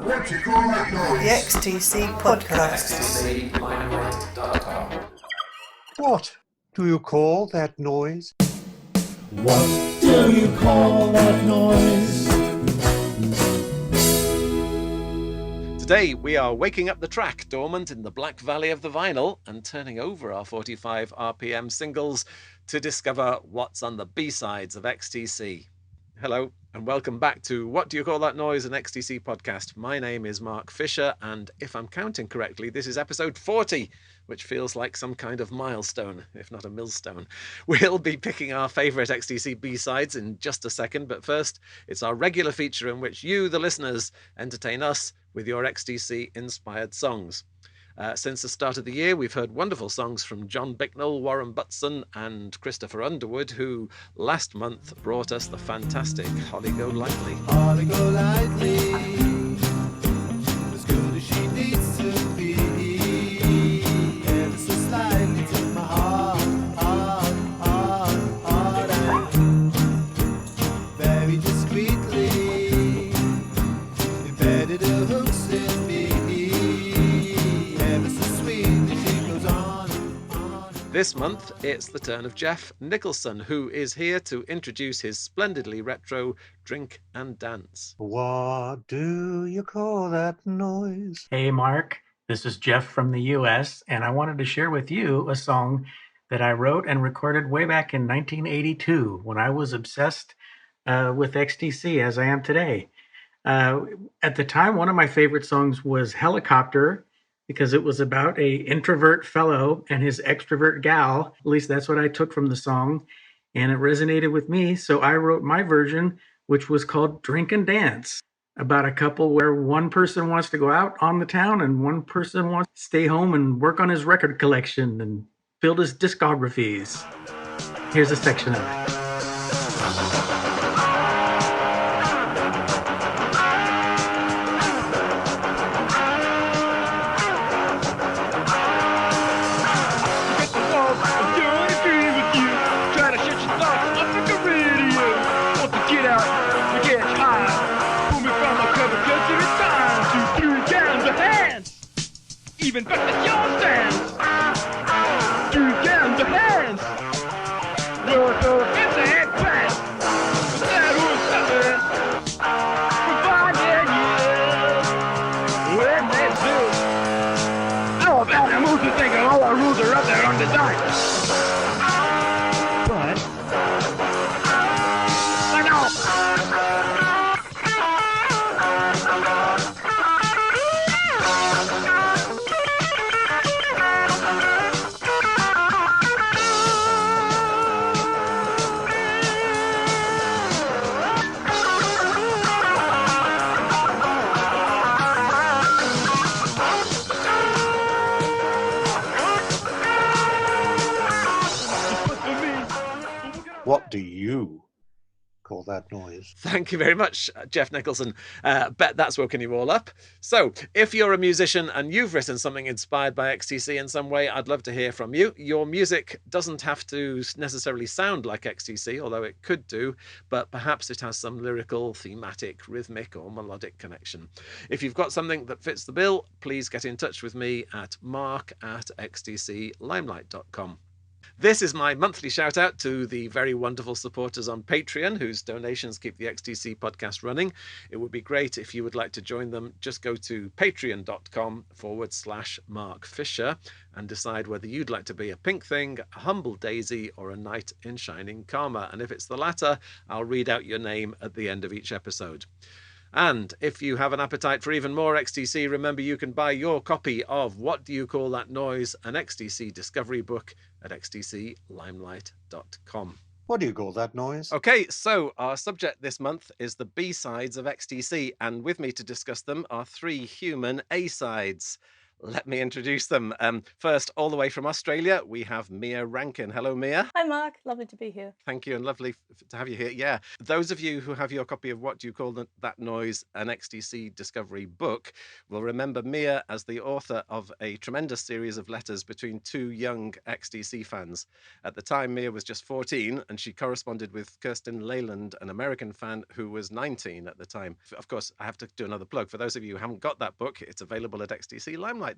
What you call that noise? The XTC Podcast. XTCLimelight.com. What do you call that noise? What do you call that noise? Today we are waking up the track dormant in the Black Valley of the vinyl and turning over our 45 RPM singles to discover what's on the B-sides of XTC. Hello and welcome back to What Do You Call That Noise, an XTC podcast. My name is Mark Fisher and if I'm counting correctly, this is episode 40, which feels like some kind of milestone, if not a millstone. We'll be picking our favourite XTC B-sides in just a second, but first, it's our regular feature in which you, the listeners, entertain us with your XTC-inspired songs. Since the start of the year, we've heard wonderful songs from John Bicknell, Warren Butson and Christopher Underwood, who last month brought us the fantastic Holly Go Lightly. Holly go lightly, as good as she needs to be. Ever so slightly to my heart, and very discreetly embedded her hooks in me. This month, it's the turn of Jeff Nicholson, who is here to introduce his splendidly retro Drink and Dance. What do you call that noise? Hey, Mark. This is Jeff from the U.S., and I wanted to share with you a song that I wrote and recorded way back in 1982 when I was obsessed with XTC as I am today. At the time, one of my favorite songs was Helicopter, because it was about a introvert fellow and his extrovert gal. At least that's what I took from the song, and it resonated with me. So I wrote my version, which was called Drink and Dance, about a couple where one person wants to go out on the town and one person wants to stay home and work on his record collection and build his discographies. Here's a section of it. Even better than your stance. Do down the hands. Work over the head pass. That was something. Provided you. When they do. Oh, about the moves to think all our rules are up there on design. But I know. What do you call that noise? Thank you very much, Jeff Nicholson. Bet that's woken you all up. So, if you're a musician and you've written something inspired by XTC in some way, I'd love to hear from you. Your music doesn't have to necessarily sound like XTC, although it could do, but perhaps it has some lyrical, thematic, rhythmic, or melodic connection. If you've got something that fits the bill, please get in touch with me at mark@xtclimelight.com. This is my monthly shout out to the very wonderful supporters on Patreon, whose donations keep the XTC podcast running. It would be great if you would like to join them. Just go to patreon.com/Mark Fisher and decide whether you'd like to be a pink thing, a humble daisy, or a knight in shining karma. And if it's the latter, I'll read out your name at the end of each episode. And if you have an appetite for even more XTC, remember you can buy your copy of What Do You Call That Noise, an XTC discovery book at xtclimelight.com. What do you call that noise? Okay, so our subject this month is the B-sides of XTC, and with me to discuss them are three human A-sides. Let me introduce them. First, all the way from Australia, we have Mia Rankin. Hello, Mia. Hi, Mark. Lovely to be here. Thank you, and lovely to have you here. Yeah, those of you who have your copy of What Do You Call That Noise, an XTC Discovery book, will remember Mia as the author of a tremendous series of letters between two young XTC fans. At the time, Mia was just 14, and she corresponded with Kirsten Leyland, an American fan who was 19 at the time. Of course, I have to do another plug. For those of you who haven't got that book, it's available at xtclimelight.com.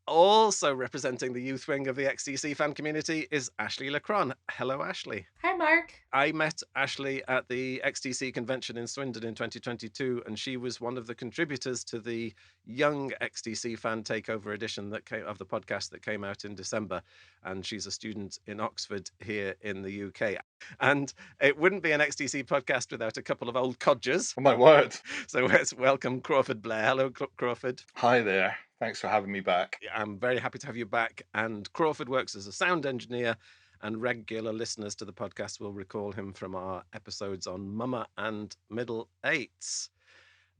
Also representing the youth wing of the XTC fan community is Ashley LeCron. Hello, Ashley. Hi, Mark. I met Ashley at the XTC convention in Swindon in 2022, and she was one of the contributors to the young XTC fan takeover edition of the podcast that came out in December. And she's a student in Oxford here in the UK. And it wouldn't be an XTC podcast without a couple of old codgers. Oh my word. So let's welcome Crawford Blair. Hello, Crawford. Hi there. Thanks for having me back. I'm very happy to have you back. And Crawford works as a sound engineer, and regular listeners to the podcast will recall him from our episodes on Mama and Middle Eights.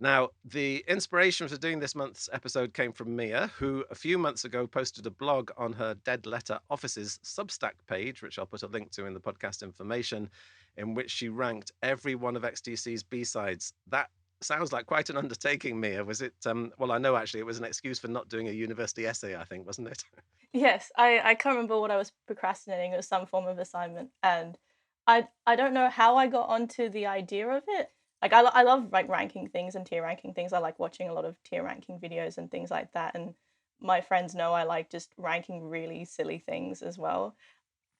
Now, the inspiration for doing this month's episode came from Mia, who a few months ago posted a blog on her Dead Letter Office's Substack page, which I'll put a link to in the podcast information, in which she ranked every one of XTC's B-sides. That sounds like quite an undertaking, Mia. Was it, well, I know actually it was an excuse for not doing a university essay, I think, wasn't it? Yes, I can't remember what I was procrastinating. It was some form of assignment. And I don't know how I got onto the idea of it. Like, I love like ranking things and tier ranking things. I like watching a lot of tier ranking videos and things like that. And my friends know I like just ranking really silly things as well.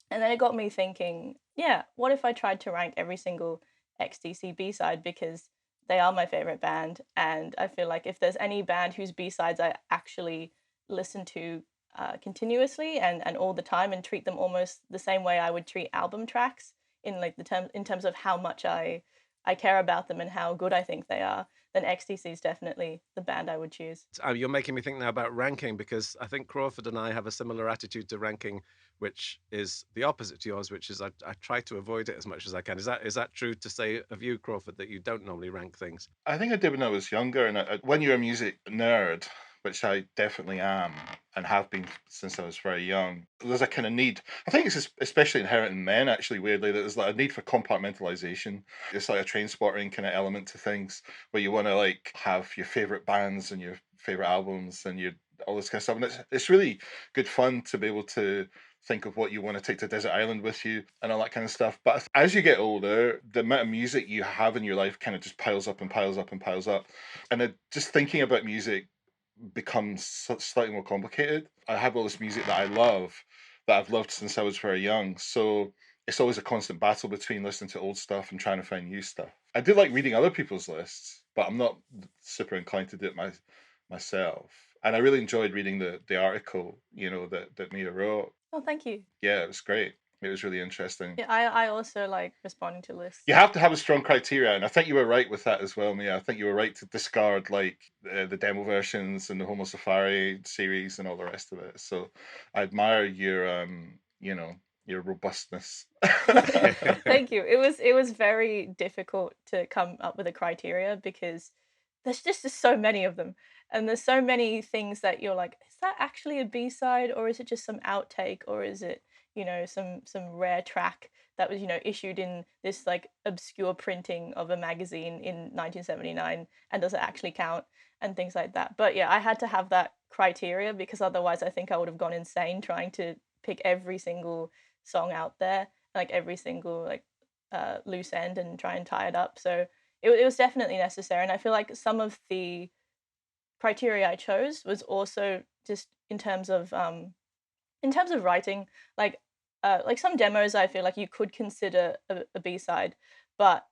And then it got me thinking, yeah, what if I tried to rank every single XTC B-side, because they are my favorite band, and I feel like if there's any band whose B-sides I actually listen to continuously and all the time and treat them almost the same way I would treat album tracks in like in terms of how much I care about them and how good I think they are, then XTC is definitely the band I would choose. You're making me think now about ranking, because I think Crawford and I have a similar attitude to ranking, which is the opposite to yours, which is I try to avoid it as much as I can. Is that true to say of you, Crawford, that you don't normally rank things? I think I did when I was younger, and when you're a music nerd, which I definitely am and have been since I was very young, there's a kind of need. I think it's especially inherent in men, actually, weirdly, that there's like a need for compartmentalization. It's like a train spotting kind of element to things, where you want to like have your favorite bands and your favorite albums and all this kind of stuff. And it's really good fun to be able to think of what you want to take to Desert Island with you and all that kind of stuff. But as you get older, the amount of music you have in your life kind of just piles up and piles up and piles up. And just thinking about music becomes slightly more complicated. I have all this music that I love, that I've loved since I was very young. So it's always a constant battle between listening to old stuff and trying to find new stuff. I do like reading other people's lists, but I'm not super inclined to do it myself. And I really enjoyed reading the article, that Mia wrote. Oh, thank you. Yeah, it was great. It was really interesting. Yeah, I also like responding to lists. You have to have a strong criteria, and I think you were right with that as well, Mia. I think you were right to discard like the demo versions and the Homo Safari series and all the rest of it. So I admire your robustness. Thank you. It was very difficult to come up with a criteria, because there's just so many of them, and there's so many things that you're like, is that actually a B-side, or is it just some outtake, or is it some rare track that was issued in this like obscure printing of a magazine in 1979, and does it actually count, and things like that. But yeah, I had to have that criteria, because otherwise I think I would have gone insane trying to pick every single song out there, like every single like loose end, and try and tie it up. So it was definitely necessary, and I feel like some of the criteria I chose was also just in terms of writing, like some demos I feel like you could consider a B-side, but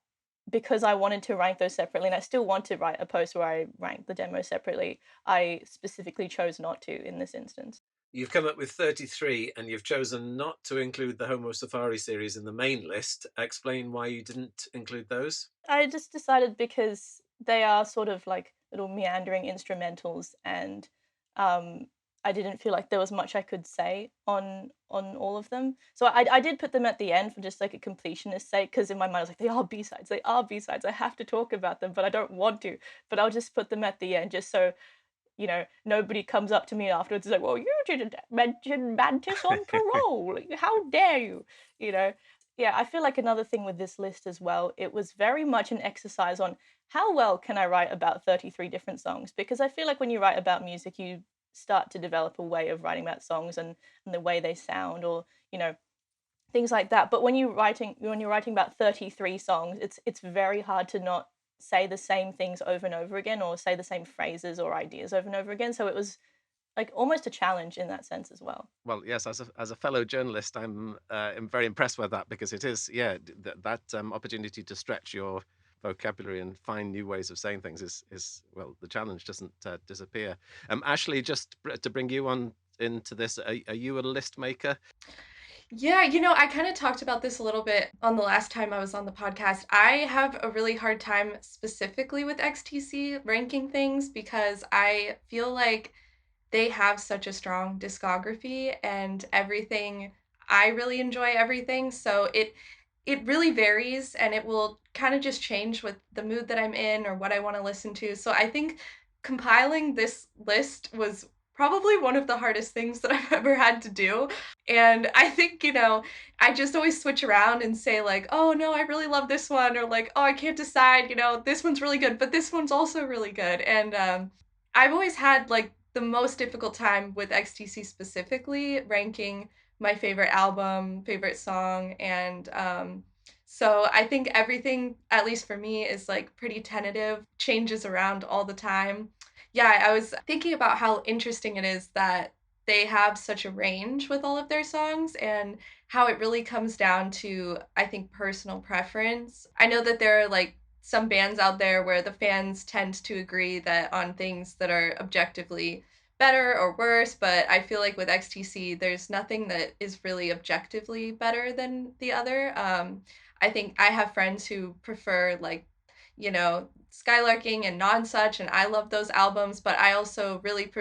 because I wanted to rank those separately, and I still want to write a post where I rank the demo separately, I specifically chose not to in this instance. You've come up with 33, and you've chosen not to include the Homo Safari series in the main list. Explain why you didn't include those. I just decided because they are sort of like little meandering instrumentals, and I didn't feel like there was much I could say on all of them. So I did put them at the end for just like a completionist sake, because in my mind I was like, they are B-sides, I have to talk about them, but I don't want to. But I'll just put them at the end just so nobody comes up to me afterwards and is like, well, you didn't mention Mantis on Parole. How dare you? Yeah, I feel like another thing with this list as well, it was very much an exercise on how well can I write about 33 different songs? Because I feel like when you write about music, you start to develop a way of writing about songs and the way they sound, or things like that. But when you're writing about 33 songs, it's very hard to not say the same things over and over again, or say the same phrases or ideas over and over again. So it was like almost a challenge in that sense as well. Well, yes, as a fellow journalist, I'm very impressed with that, because it is, that opportunity to stretch your vocabulary and find new ways of saying things is well, the challenge doesn't disappear. Ashley, just to bring you on into this, are you a list maker? Yeah, I kind of talked about this a little bit on the last time I was on the podcast. I have a really hard time specifically with XTC ranking things, because I feel like they have such a strong discography and everything. I really enjoy everything. So it really varies, and it will kind of just change with the mood that I'm in or what I want to listen to. So I think compiling this list was probably one of the hardest things that I've ever had to do. And I think, I just always switch around and say like, oh no, I really love this one, or like, oh, I can't decide, this one's really good, but this one's also really good. And I've always had like the most difficult time with XTC specifically ranking my favorite album, favorite song, and so I think everything, at least for me, is like pretty tentative, changes around all the time. Yeah, I was thinking about how interesting it is that they have such a range with all of their songs, and how it really comes down to, I think, personal preference. I know that there are like some bands out there where the fans tend to agree that on things that are objectively better or worse, but I feel like with XTC, there's nothing that is really objectively better than the other. I think I have friends who prefer like, Skylarking and Non-Such, and I love those albums, but I also really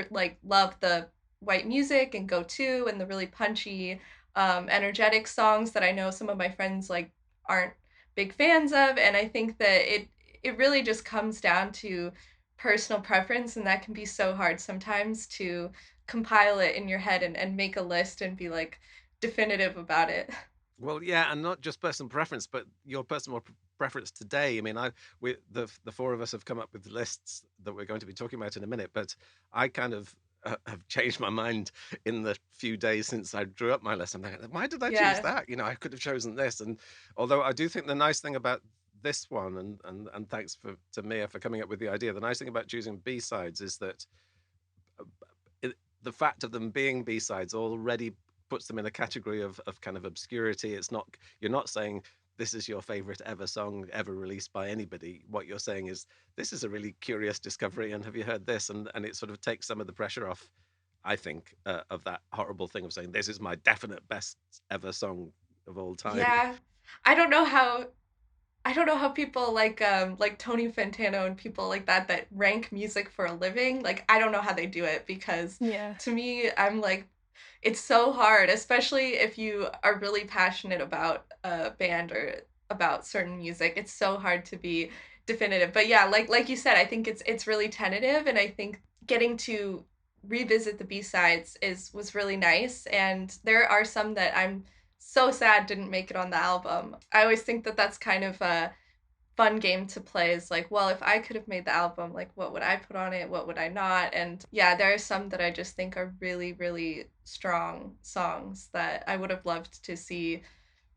love the white music and Go To and the really punchy, energetic songs that I know some of my friends like aren't big fans of. And I think that it really just comes down to personal preference, and that can be so hard sometimes to compile it in your head and make a list and be like definitive about it. Well, yeah, and not just personal preference, but your personal preference today. I mean, the four of us have come up with lists that we're going to be talking about in a minute, but I kind of have changed my mind in the few days since I drew up my list. I'm thinking, why did I choose that? I could have chosen this. And although I do think the nice thing about this one, and thanks to Mia for coming up with the idea, the nice thing about choosing B-sides is that the fact of them being B-sides already puts them in a category of kind of obscurity. It's not, you're not saying this is your favorite ever song ever released by anybody. What you're saying is, this is a really curious discovery, and have you heard this? And it sort of takes some of the pressure off, I think, of that horrible thing of saying this is my definite best ever song of all time. Yeah, I don't know how people like Tony Fantano and people like that rank music for a living. Like, I don't know how they do it, because to me, I'm like, it's so hard, especially if you are really passionate about a band or about certain music. It's so hard to be definitive. But yeah, like you said, I think it's really tentative, and I think getting to revisit the B-sides was really nice. And there are some that I'm so sad didn't make it on the album. I always think that that's kind of a fun game to play, is like, well, if I could have made the album, like, what would I put on it? What would I not? And yeah, there are some that I just think are really, really strong songs that I would have loved to see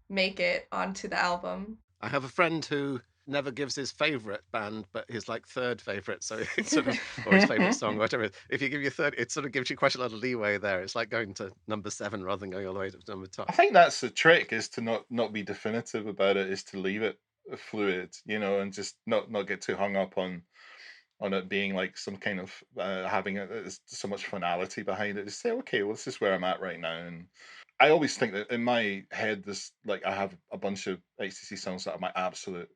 make it onto the album. I have a friend who never gives his favorite band, but his like third favorite. So it's sort of, or his favorite song, whatever. If you give your third, it sort of gives you quite a lot of leeway there. It's like going to number 7 rather than going all the way to number 10. I think that's the trick, is to not be definitive about it, is to leave it fluid, and just not get too hung up on it being like some kind of having so much finality behind it. Just say, okay, well, this is where I'm at right now. And I always think that in my head, this, like, I have a bunch of XTC songs that are my absolute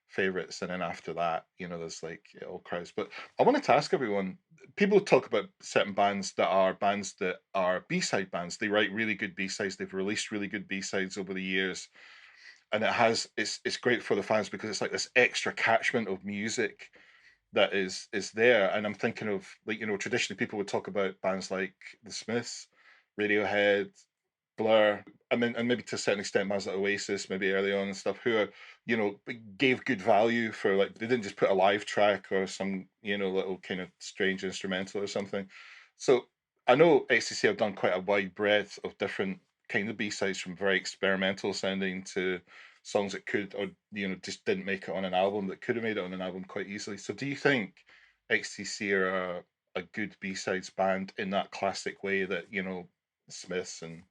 favorites, and then after that, there's like all crowds. But I wanted to ask everyone, people talk about certain bands that are B-side bands. They write really good B-sides, they've released really good B-sides over the years, and it's great for the fans because it's like this extra catchment of music that is there. And I'm thinking of, like, traditionally people would talk about bands like the Smiths, Radiohead, Blair, I mean, and maybe to a certain extent bands like Oasis, maybe early on and stuff, who are, gave good value for, like, they didn't just put a live track or some, little kind of strange instrumental or something. So I know XTC have done quite a wide breadth of different kind of B-sides, from very experimental sounding to songs that could, or just didn't make it on an album, that could have made it on an album quite easily. So do you think XTC are a good B-sides band in that classic way that, Smiths and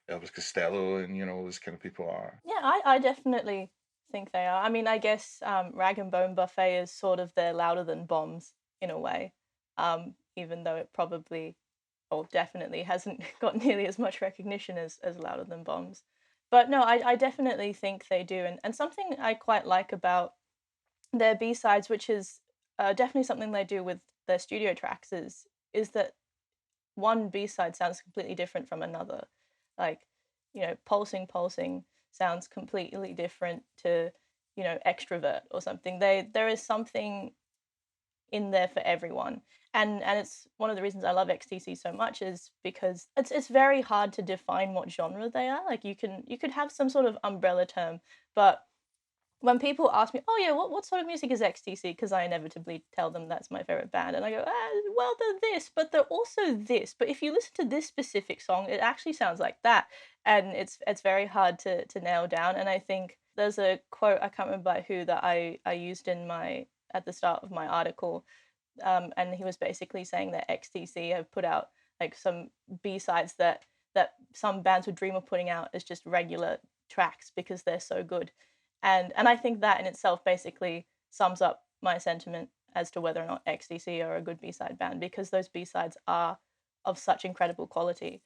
Elvis Costello and all those kind of people are? Yeah, I definitely think they are. I mean, I guess Rag and Bone Buffet is sort of their Louder Than Bombs in a way, even though it probably, or definitely hasn't got nearly as much recognition as Louder Than Bombs. But no, I definitely think they do. And something I quite like about their B-sides, which is definitely something they do with their studio tracks, is that one B-side sounds completely different from another. Like, Pulsing sounds completely different to, Extrovert or something. There is something in there for everyone. And it's one of the reasons I love XTC so much, is because it's very hard to define what genre they are. Like, you could have some sort of umbrella term, but when people ask me, oh yeah, what sort of music is XTC? Because I inevitably tell them that's my favorite band, and I go, well, they're this, but they're also this. But if you listen to this specific song, it actually sounds like that, and it's very hard to nail down. And I think there's a quote, I can't remember by who, that I used at the start of my article, and he was basically saying that XTC have put out like some B-sides that some bands would dream of putting out as just regular tracks because they're so good. And I think that in itself basically sums up my sentiment as to whether or not XTC are a good B-side band, because those B-sides are of such incredible quality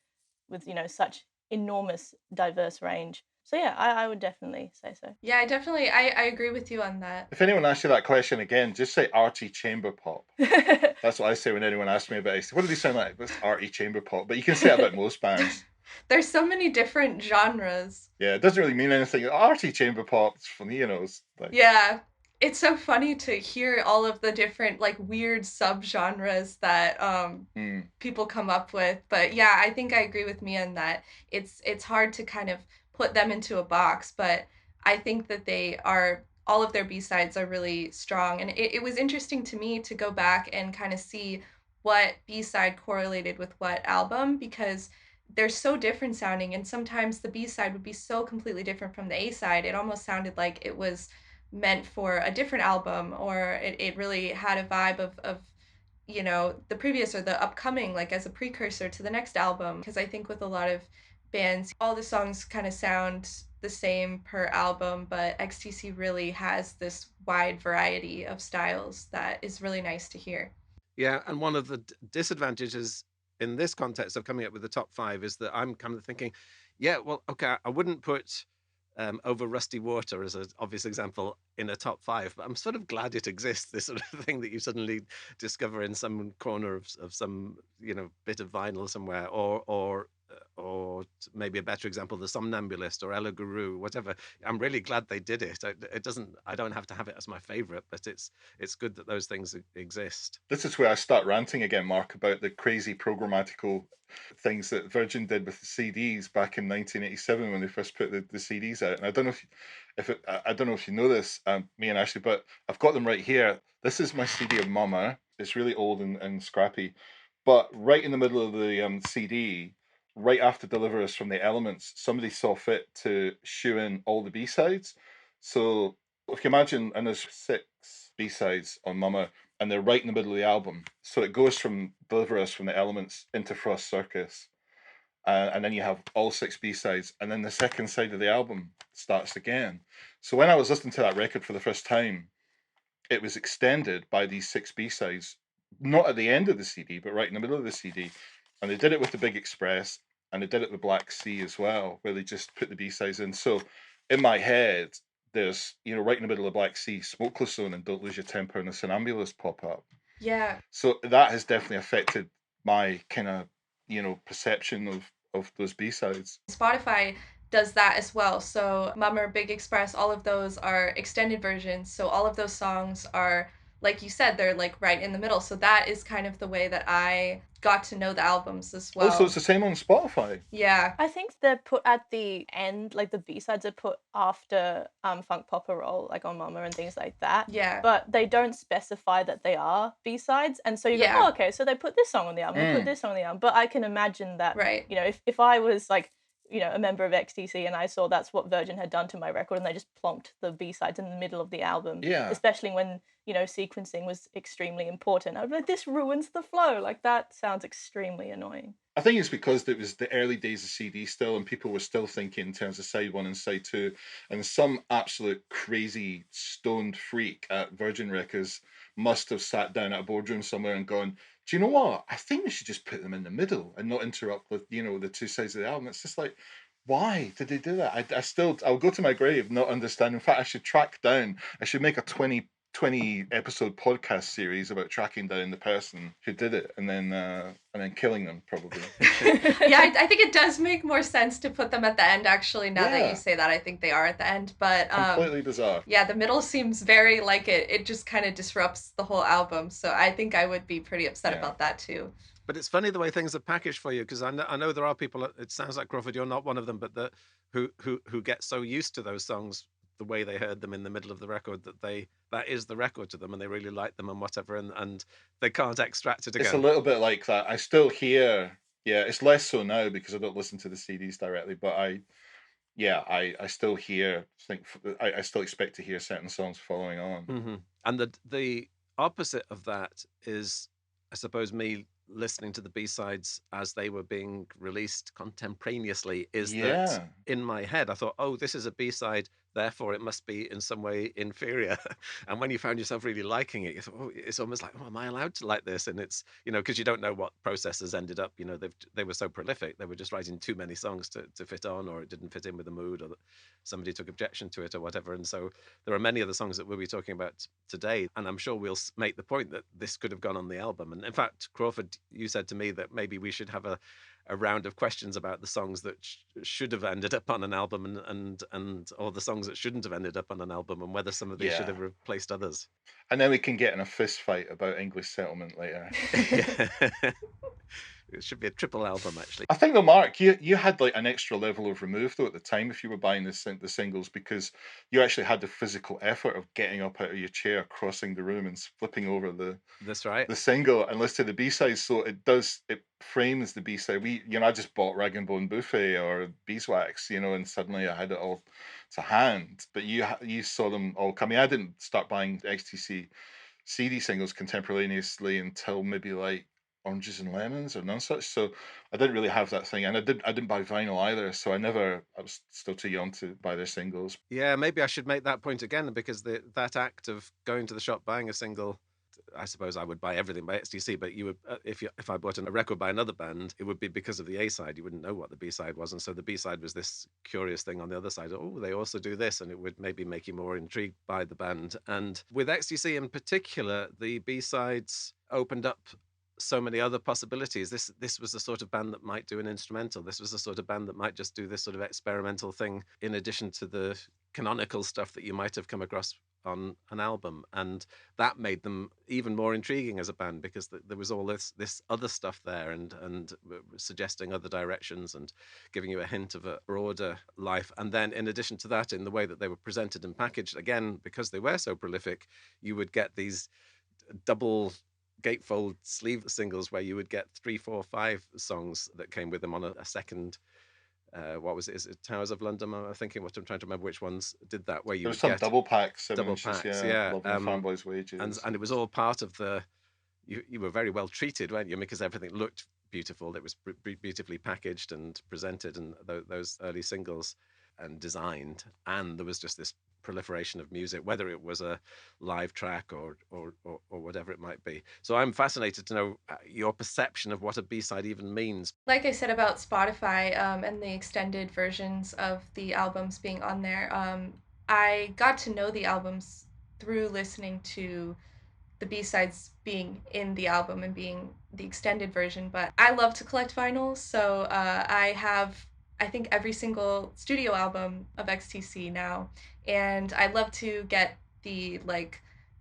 with, such enormous diverse range. So yeah, I would definitely say so. Yeah, I agree with you on that. If anyone asks you that question again, just say arty chamber pop. That's what I say when anyone asks me about it. What do they sound like? It's arty chamber pop. But you can say it about most bands. There's so many different genres. Yeah, it doesn't really mean anything. Arty chamber pop, it's funny, it's like... Yeah, it's so funny to hear all of the different, like, weird subgenres that people come up with. But yeah, I think I agree with Mia in that it's hard to kind of put them into a box, but I think that all of their B-sides are really strong. And it was interesting to me to go back and kind of see what B-side correlated with what album, because they're so different sounding, and sometimes the B-side would be so completely different from the A-side. It almost sounded like it was meant for a different album, or it really had a vibe of the previous or the upcoming, like as a precursor to the next album. Because I think with a lot of bands, all the songs kind of sound the same per album, but XTC really has this wide variety of styles that is really nice to hear. Yeah, and one of the disadvantages in this context of coming up with the top 5 is that I'm kind of thinking, yeah, well, okay, I wouldn't put Over Rusty Water as an obvious example in a top 5, but I'm sort of glad it exists, this sort of thing that you suddenly discover in some corner of some, bit of vinyl somewhere, or maybe a better example, The Somnambulist or Ella Guru, whatever. I'm really glad they did it. I don't have to have it as my favorite, but it's good that those things exist. This is where I start ranting again, Mark, about the crazy programmatical things that Virgin did with the CDs back in 1987 when they first put the CDs out. And I don't know I don't know if you know this, me and Ashley, but I've got them right here. This is my CD of Mama. It's really old and scrappy, but right in the middle of the CD, right after Deliver Us from the Elements, somebody saw fit to shoe in all the B-sides. So if you imagine, and there's 6 B-sides on Mama, and they're right in the middle of the album. So it goes from Deliver Us from the Elements into Frost Circus. And then you have all 6 B-sides, and then the second side of the album starts again. So when I was listening to that record for the first time, it was extended by these 6 B-sides, not at the end of the CD, but right in the middle of the CD. And they did it with the Big Express, and they did it with Black Sea as well, where they just put the B-sides in. So in my head, there's, right in the middle of Black Sea, Smokeless Zone and Don't Lose Your Temper and the Somnambulist pop up. Yeah. So that has definitely affected my kind of, perception of those B-sides. Spotify does that as well. So Mama, Big Express, all of those are extended versions. So all of those songs are like you said, they're like right in the middle. So that is kind of the way that I got to know the albums as well. Also, it's the same on Spotify. Yeah. I think they're put at the end, like the B-sides are put after Funk Popper Roll, like on Mama and things like that. Yeah. But they don't specify that they are B-sides. And so you go, Yeah. oh, okay, so they put this song on the album, they put this song on the album. But I can imagine that, Right. you know, if I was like, you know, a member of XTC and I saw that's what Virgin had done to my record and they just plonked the B-sides in the middle of the album, Yeah. especially when, you know, sequencing was extremely important. I'd be like, this ruins the flow. Like, that sounds extremely annoying. I think it's because it was the early days of CD still, and people were still thinking in terms of side one and side two. And some absolute crazy stoned freak at Virgin Records must have sat down at a boardroom somewhere and gone, do you know what? I think we should just put them in the middle and not interrupt with, you know, the two sides of the album. It's just like, why did they do that? I'll go to my grave not understanding. In fact, I should make a 20 episode podcast series about tracking down the person who did it and then killing them, probably. Yeah, I think it does make more sense to put them at the end, actually, now that Yeah. you say that. I think they are at the end, but Completely bizarre. yeah, the middle seems very like it just kind of disrupts the whole album, so I think I would be pretty upset Yeah. about that too. But it's funny the way things are packaged for you, because I know there are people. It sounds like, Crawford, you're not one of them, but who get so used to those songs, the way they heard them in the middle of the record, that is the record to them, and they really like them and whatever, and they can't extract it again. It's a little bit like that. I still hear, yeah, it's less so now because I don't listen to the CDs directly, but I still hear. I still expect to hear certain songs following on. Mm-hmm. And the opposite of that is, I suppose, me listening to the B-sides as they were being released contemporaneously, is that in my head I thought, oh, this is a B-side, therefore it must be in some way inferior. And when you found yourself really liking it, you thought, oh, it's almost like, oh, am I allowed to like this? And it's, you know, because you don't know what processors ended up, you know, they were so prolific, they were just writing too many songs to fit on, or it didn't fit in with the mood, or that somebody took objection to it or whatever. And so there are many of the songs that we'll be talking about today, and I'm sure we'll make the point that this could have gone on the album. And in fact, Crawford, you said to me that maybe we should have a round of questions about the songs that should have ended up on an album and or the songs that shouldn't have ended up on an album, and whether some of these should have replaced others. And then we can get in a fist fight about English Settlement later. It should be a triple album, actually. I think though, Mark, you had like an extra level of remove though at the time if you were buying the singles, because you actually had the physical effort of getting up out of your chair, crossing the room, and flipping over That's right. the single and listen to the B-side. So it frames the B-side. I just bought Rag and Bone Buffet or Beeswax, and suddenly I had it all to hand. But you saw them all coming. I didn't start buying XTC CD singles contemporaneously until maybe like Oranges and Lemons or none such. So I didn't really have that thing, and I didn't buy vinyl either. So I was still too young to buy their singles. Yeah, maybe I should make that point again, because that act of going to the shop, buying a single, I suppose I would buy everything by XTC, but you would, if I bought a record by another band, it would be because of the A-side. You wouldn't know what the B-side was, and so the B-side was this curious thing on the other side. Oh, they also do this, and it would maybe make you more intrigued by the band. And with XTC in particular, the B-sides opened up so many other possibilities. This was the sort of band that might do an instrumental. This was the sort of band that might just do this sort of experimental thing in addition to the canonical stuff that you might have come across on an album, and that made them even more intriguing as a band, because there was all this other stuff there, and suggesting other directions and giving you a hint of a broader life. And then in addition to that, in the way that they were presented and packaged, again, because they were so prolific, you would get these double gatefold sleeve singles where you would get 3, 4, 5 songs that came with them on a second. What was it? Is it Towers of London? I'm trying to remember which ones did that. Where you There was would some get double packs, yeah. Love and Fanboys Wages, and it was all part of the. You were very well treated, weren't you? Because everything looked beautiful. It was beautifully packaged and presented, and those early singles and designed, and there was just this proliferation of music, whether it was a live track or whatever it might be. So I'm fascinated to know your perception of what a B-side even means. Like I said about Spotify and the extended versions of the albums being on there, I got to know the albums through listening to the B-sides being in the album and being the extended version. But I love to collect vinyls, so I have, I think, every single studio album of XTC now, and I love to get the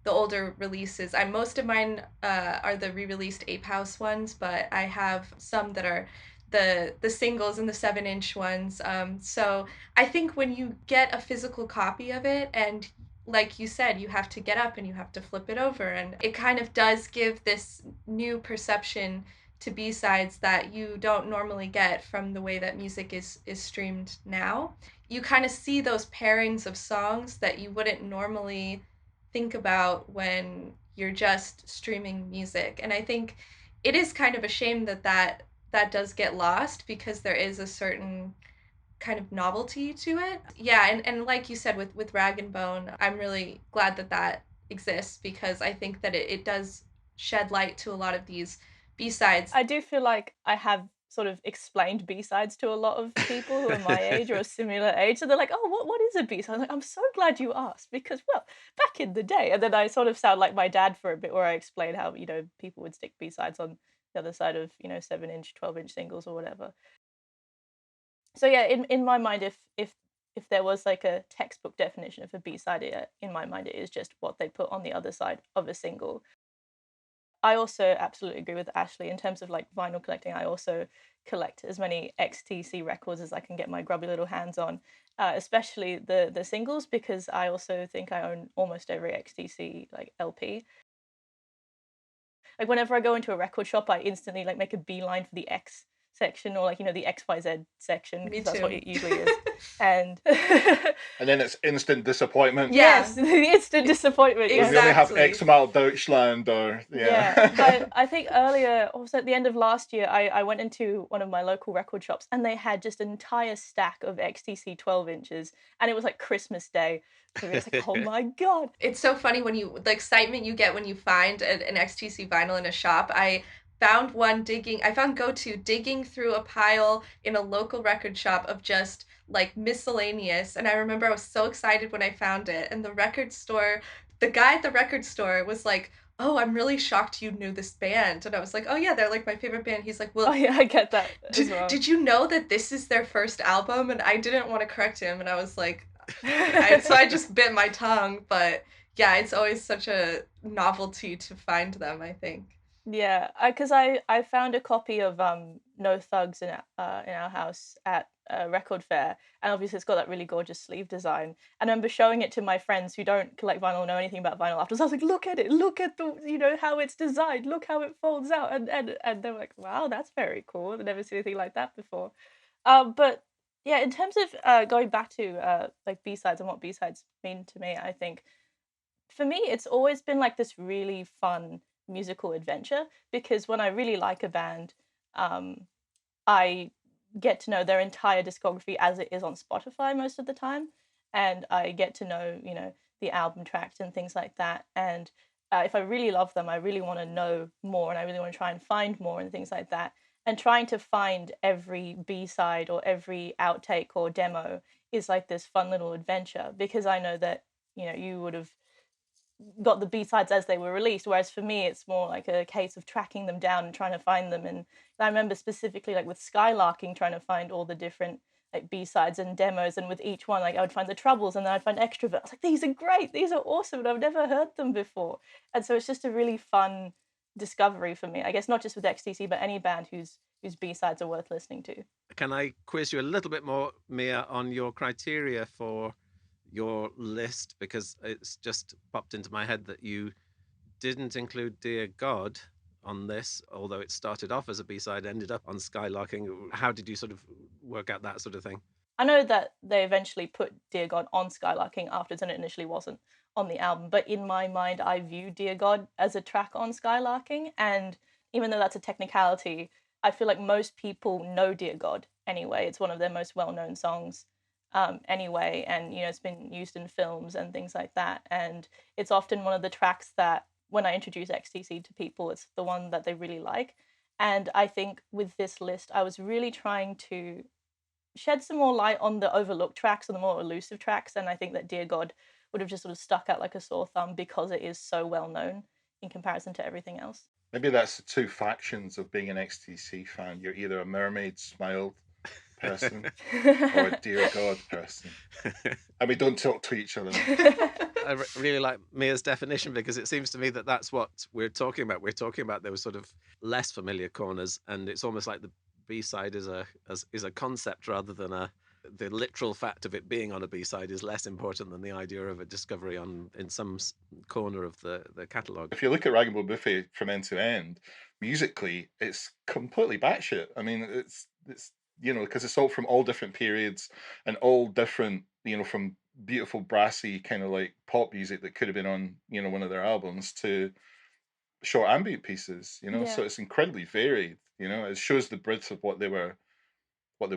the older releases. Most of mine are the re-released Ape House ones, but I have some that are the singles and the 7-inch ones. So I think when you get a physical copy of it, and like you said, you have to get up and you have to flip it over, and it kind of does give this new perception to B-sides that you don't normally get from the way that music is streamed now. You kind of see those pairings of songs that you wouldn't normally think about when you're just streaming music. And I think it is kind of a shame that does get lost, because there is a certain kind of novelty to it. Yeah, and like you said with Rag and Bone, I'm really glad that exists, because I think that it does shed light to a lot of these B-sides. I do feel like I have sort of explained B-sides to a lot of people who are my age or a similar age. So they're like, oh, what is a B-side? I'm like, I'm so glad you asked, because, well, back in the day. And then I sort of sound like my dad for a bit, where I explain how, people would stick B-sides on the other side of, 7-inch, 12-inch singles or whatever. So yeah, in my mind, if there was like a textbook definition of a B-side, in my mind, it is just what they put on the other side of a single. I also absolutely agree with Ashley in terms of like vinyl collecting. I also collect as many XTC records as I can get my grubby little hands on, especially the singles, because I also think I own almost every XTC like LP. Like whenever I go into a record shop, I instantly like make a beeline for the X section, or like the XYZ section, because that's what it usually is. And and then it's instant disappointment. Yes, the instant disappointment. Exactly. We only have X amount of Deutschland, or But I think earlier, also at the end of last year, I went into one of my local record shops, and they had just an entire stack of XTC 12 inches, and it was like Christmas Day. So it's like, oh my god! It's so funny when the excitement you get when you find an XTC vinyl in a shop. I found Go-To digging through a pile in a local record shop of just like miscellaneous, and I remember I was so excited when I found it, and the guy at the record store was like, oh, I'm really shocked you knew this band. And I was like, oh yeah, they're like my favorite band. He's like, well, oh yeah, I get that as well. Did you know that this is their first album? And I didn't want to correct him, and I was like, so I just bit my tongue. But yeah, it's always such a novelty to find them, I think. Yeah, because I found a copy of No Thugs in our house at a record fair, and obviously it's got that really gorgeous sleeve design. And I remember showing it to my friends who don't collect vinyl or know anything about vinyl afterwards. I was like, look at it, look at the how it's designed, look how it folds out, and they were like, wow, that's very cool. I've never seen anything like that before. But yeah, in terms of going back to like B-sides and what B-sides mean to me, I think for me it's always been like this really fun musical adventure, because when I really like a band, I get to know their entire discography as it is on Spotify most of the time, and I get to know the album tracks and things like that, and if I really love them, I really want to know more, and I really want to try and find more and things like that. And trying to find every B-side or every outtake or demo is like this fun little adventure, because I know that you would have got the B-sides as they were released, whereas for me it's more like a case of tracking them down and trying to find them. And I remember specifically like with Skylarking, trying to find all the different like B-sides and demos, and with each one like I would find the Troubles, and then I'd find Extrovert. I was like, these are great, these are awesome, and I've never heard them before. And so it's just a really fun discovery for me, I guess, not just with XTC but any band whose B-sides are worth listening to. Can I quiz you a little bit more, Mia, on your criteria for your list, because it's just popped into my head that you didn't include Dear God on this, although it started off as a B-side, ended up on Skylarking. How did you sort of work out that sort of thing? I know that they eventually put Dear God on Skylarking afterwards, and it initially wasn't on the album, but in my mind I view Dear God as a track on Skylarking, and even though that's a technicality, I feel like most people know Dear God anyway. It's one of their most well-known songs anyway, and it's been used in films and things like that, and it's often one of the tracks that when I introduce XTC to people, it's the one that they really like. And I think with this list I was really trying to shed some more light on the overlooked tracks and the more elusive tracks, and I think that Dear God would have just sort of stuck out like a sore thumb because it is so well known in comparison to everything else. Maybe that's the two factions of being an XTC fan. You're either a mermaid smiled person or a Dear God person, and we don't talk to each other. I really like Mia's definition, because it seems to me that that's what we're talking about. We're talking about those sort of less familiar corners, and it's almost like the B-side is a concept rather than the literal fact of it being on a B-side is less important than the idea of a discovery in some corner of the catalogue. If you look at Rag and Bone Buffet from end to end, musically, it's completely batshit. I mean, it's because it's all from all different periods and all different, from beautiful brassy kind of like pop music that could have been on, one of their albums, to short ambient pieces, Yeah. So it's incredibly varied. It shows the breadth of what they were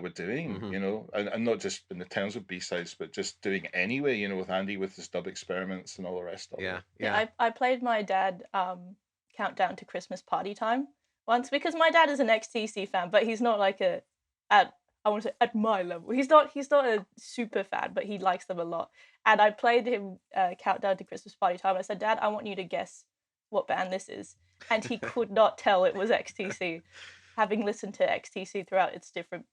doing, and not just in the terms of B-sides, but just doing it anyway, with Andy with his dub experiments and all the rest of it. Yeah. I played my dad Countdown to Christmas Party Time once, because my dad is an XTC fan, but he's not like at my level. He's not a super fan, but he likes them a lot. And I played him Countdown to Christmas Party Time. I said, Dad, I want you to guess what band this is. And he could not tell it was XTC, having listened to XTC throughout its different,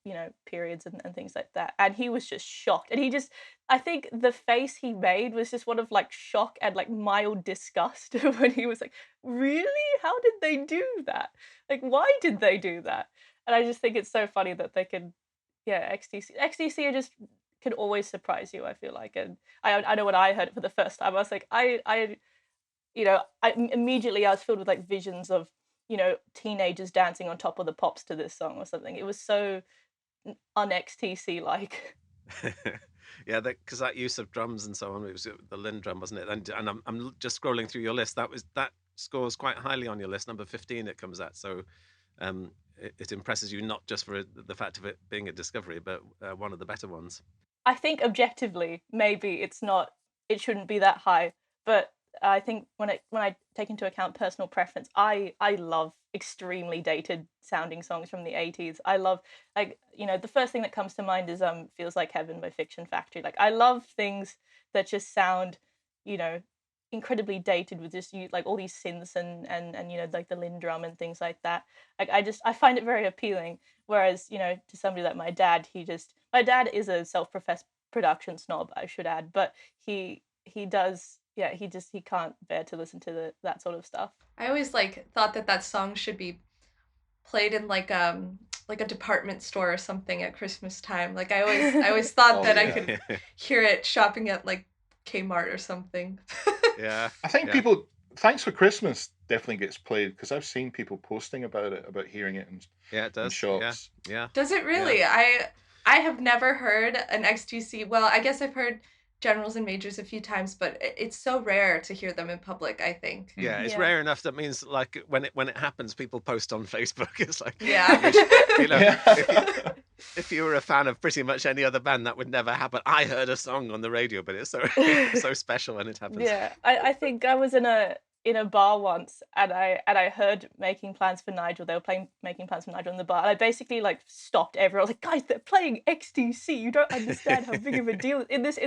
periods and things like that. And he was just shocked. And I think the face he made was just one of like shock and like mild disgust when he was like, really? How did they do that? Like, why did they do that? And I just think it's so funny that they can, XTC are just can always surprise you, I feel like. And I know when I heard it for the first time, I was like, I immediately I was filled with like visions of, teenagers dancing on top of the pops to this song or something. It was so un-XTC like. Yeah, because that use of drums and so on, it was the Lynn drum, wasn't it? And I'm just scrolling through your list. That scores quite highly on your list. Number 15 it comes at. So it impresses you not just for the fact of it being a discovery, but one of the better ones. I think objectively, maybe it shouldn't be that high, but I think when I take into account personal preference, I love extremely dated sounding songs from the 80s. I love, like, the first thing that comes to mind is Feels Like Heaven by Fiction Factory. Like, I love things that just sound, incredibly dated with just like all these synths and like the Lynn drum and things like that. Like, I find it very appealing. Whereas, to somebody like my dad is a self-professed production snob, I should add, but he can't bear to listen to that sort of stuff. I always thought that song should be played in like a department store or something at Christmas time. Like I always thought that I could hear it shopping at like Kmart or something. Yeah. I think people, Thanks for Christmas definitely gets played, because I've seen people posting about hearing it it does. in shops. Yeah. Does it really? Yeah. I have never heard an XTC. Well, I guess I've heard Generals and Majors a few times, but it's so rare to hear them in public, I think. Yeah, it's rare enough. That means like when it happens, people post on Facebook. It's like, if you were a fan of pretty much any other band, that would never happen. I heard a song on the radio, but it's so special when it happens. Yeah, I think I was in a bar once, and I heard Making Plans for Nigel. They were playing Making Plans for Nigel in the bar, and I basically like stopped everyone. I was like, guys, they're playing XTC. You don't understand how big of a deal in this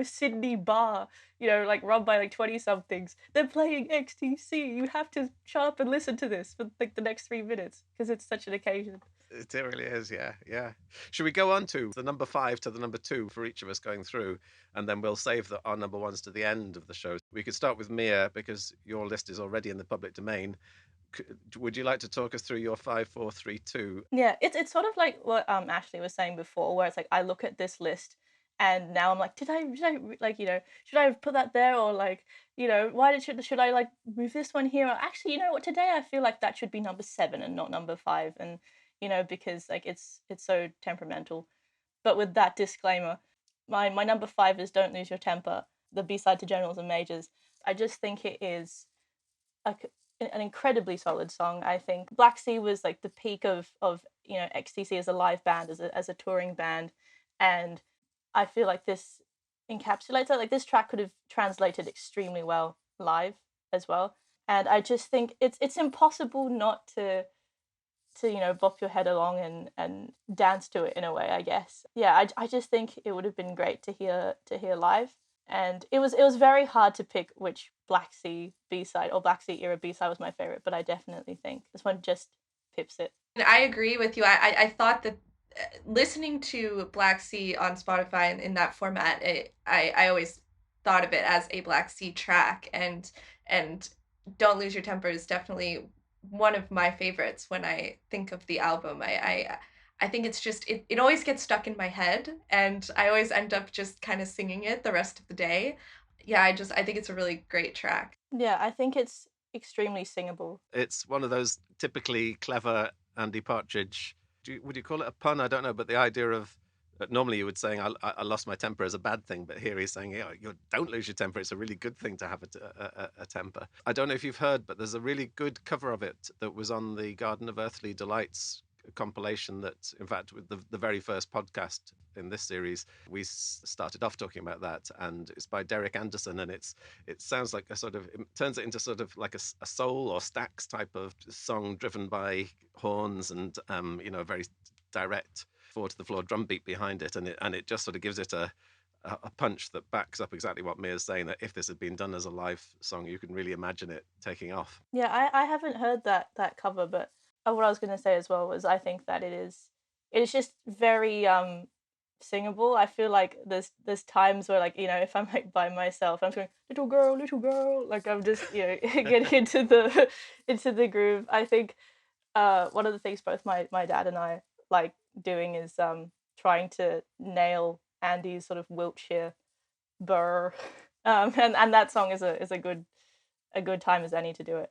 Sydney bar, like run by like 20-somethings. They're playing XTC. You have to shut up and listen to this for like the next 3 minutes, because it's such an occasion. It really is, yeah. Should we go on to the number 5 to the number 2 for each of us going through, and then we'll save our number 1s to the end of the show? We could start with Mia, because your list is already in the public domain. Would you like to talk us through your 5, 4, 3, 2? Yeah, it's sort of like what Ashley was saying before, where it's like I look at this list and now I'm like, should I put that there, or like, should I like move this one here? Or actually, what, today I feel like that should be number 7 and not number 5, and because like it's so temperamental. But with that disclaimer, my number 5 is Don't Lose Your Temper, the B-side to Generals and Majors. I just think it is an incredibly solid song. I think Black Sea was like the peak of XTC as a live band, as a touring band, and I feel like this encapsulates that. Like, this track could have translated extremely well live as well, and I just think it's impossible not to bop your head along and dance to it in a way, I guess. Yeah, I just think it would have been great to hear live. And it was very hard to pick which Black Sea B-side or Black Sea era B-side was my favorite, but I definitely think this one just pips it. I agree with you. I thought that listening to Black Sea on Spotify in that format, I always thought of it as a Black Sea track, and Don't Lose Your Temper is definitely one of my favorites when I think of the album. I think it's just it always gets stuck in my head, and I always end up just kind of singing it the rest of the day. Yeah, I think it's a really great track. Yeah, I think it's extremely singable. It's one of those typically clever Andy Partridge. Would you call it a pun? I don't know, but the idea of normally you would saying I lost my temper as a bad thing, but here he's saying you don't lose your temper. It's a really good thing to have a temper. I don't know if you've heard, but there's a really good cover of it that was on the Garden of Earthly Delights compilation that, in fact, with the very first podcast in this series, we started off talking about that, and it's by Derek Anderson, and it sounds like it turns it into sort of like a soul or Stax type of song driven by horns and a very direct four to the floor drum beat behind it, and it just sort of gives it a punch that backs up exactly what Mia's saying, that if this had been done as a live song, you can really imagine it taking off. Yeah, I haven't heard that cover, but what I was going to say as well was I think that it's just very singable. I feel like there's times where, like, if I'm like by myself, I'm just going little girl, like I'm just getting into the groove. I think one of the things both my dad and I like doing is trying to nail Andy's sort of Wiltshire burr, and that song is a good time as any to do it.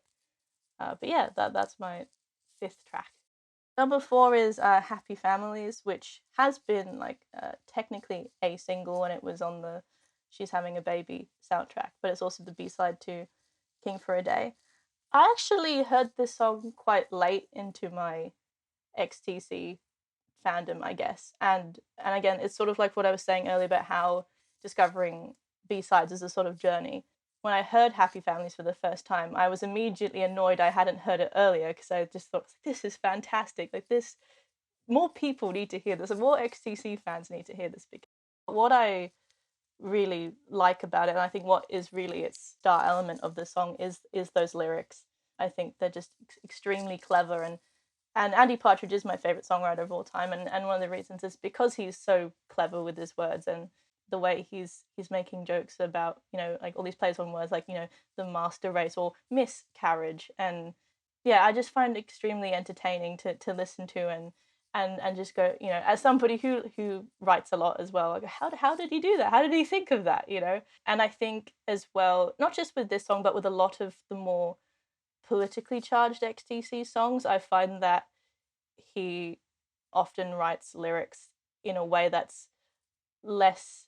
But yeah, that's my 5th track. Number 4 is Happy Families, which has been like technically a single when it was on the She's Having a Baby soundtrack, but it's also the B-side to King for a Day. I actually heard this song quite late into my XTC fandom, I guess. And again, it's sort of like what I was saying earlier about how discovering B-sides is a sort of journey. When I heard Happy Families for the first time, I was immediately annoyed I hadn't heard it earlier, because I just thought, this is fantastic. Like, this, more people need to hear this, and more XTC fans need to hear this. Because what I really like about it, and I think what is really its star element of the song, is those lyrics. I think they're just extremely clever, and Andy Partridge is my favorite songwriter of all time, and one of the reasons is because he's so clever with his words, and the way he's making jokes about, like all these plays on words, like, the master race or miscarriage. And yeah, I just find it extremely entertaining to listen to, and just go, as somebody who writes a lot as well, like, how did he do that? How did he think of that? And I think as well, not just with this song, but with a lot of the more politically charged XTC songs, I find that he often writes lyrics in a way that's less,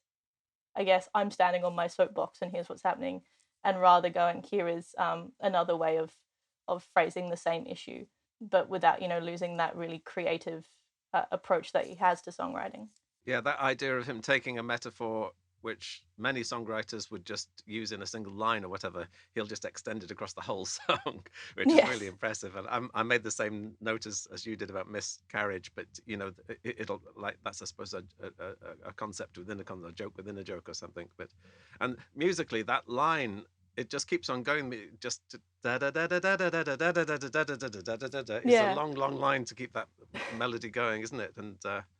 I guess, I'm standing on my soapbox and here's what's happening, and rather going, here is another way of phrasing the same issue, but without, losing that really creative approach that he has to songwriting. Yeah, that idea of him taking a metaphor which many songwriters would just use in a single line or whatever, he'll just extend it across the whole song, which is really impressive. And I made the same note as you did about miscarriage, but it'll, like, that's, I suppose, a concept within a joke within a joke or something. And musically, that line, it just keeps on going. Just da da da da da da da da da da da da da da da da. It's a long line to keep that melody going, isn't it? And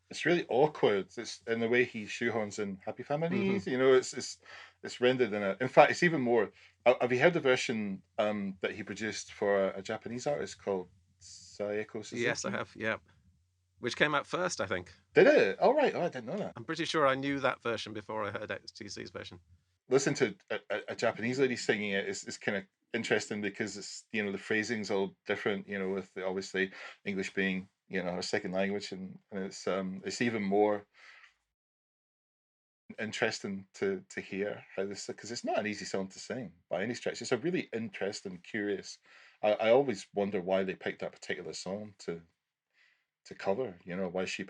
it's really awkward. It's in the way he shoehorns in Happy Families. It's rendered in fact, it's even more. Have you heard the version that he produced for a Japanese artist called Saeko Suzuki? Yes, I have. Yeah, which came out first, I think. Did it? Oh, right. Oh, I didn't know that. I'm pretty sure I knew that version before I heard XTC's version. Listen to a Japanese lady singing it is kind of interesting, because it's, the phrasing's all different, with obviously English being, her second language, and it's even more interesting to hear how this, because it's not an easy song to sing by any stretch. It's a really interesting, curious. I always wonder why they picked that particular song to cover, why she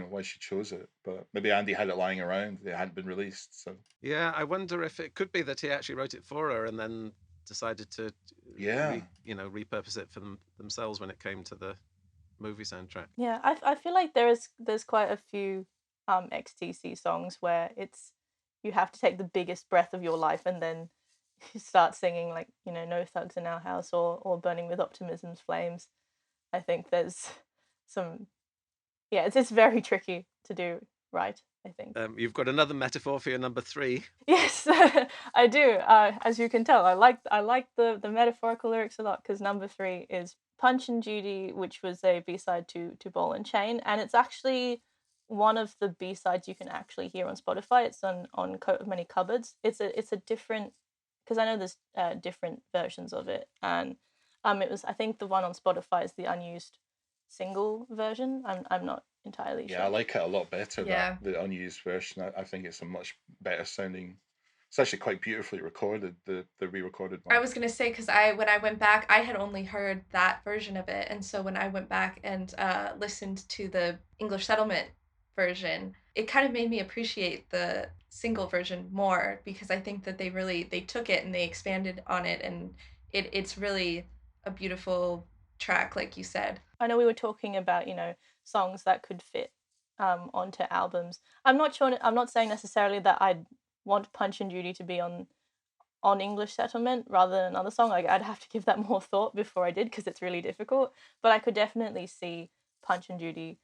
why she chose it, but maybe Andy had it lying around, it hadn't been released. So yeah, I wonder if it could be that he actually wrote it for her and then decided to repurpose it for themselves when it came to the movie soundtrack. Yeah, I feel like there's quite a few XTC songs where it's, you have to take the biggest breath of your life and then you start singing, like, No Thugs in Our House or Burning with Optimism's Flames. I think there's some, it's very tricky to do right. I think. You've got another metaphor for your number 3. Yes, I do. As you can tell, I like the metaphorical lyrics a lot, because number 3 is Punch and Judy, which was a B-side to Ball and Chain, and it's actually one of the B-sides you can actually hear on Spotify. It's on Coat of Many Cupboards. It's a different, because I know there's different versions of it, and it was, I think the one on Spotify is the unused single version. I'm not entirely Yeah, sure. I like it a lot better, Yeah. the unused version. I think it's a much better sounding. It's actually quite beautifully recorded, the re-recorded one. I was gonna say, because when I went back, I had only heard that version of it, and so when I went back and listened to the English Settlement version, it kind of made me appreciate the single version more, because I think that they took it and they expanded on it, and it's really a beautiful track, like you said. I know we were talking about, songs that could fit onto albums. I'm not sure. I'm not saying necessarily that I'd want Punch and Judy to be on English Settlement rather than another song. Like, I'd have to give that more thought before I did, because it's really difficult. But I could definitely see Punch and Judy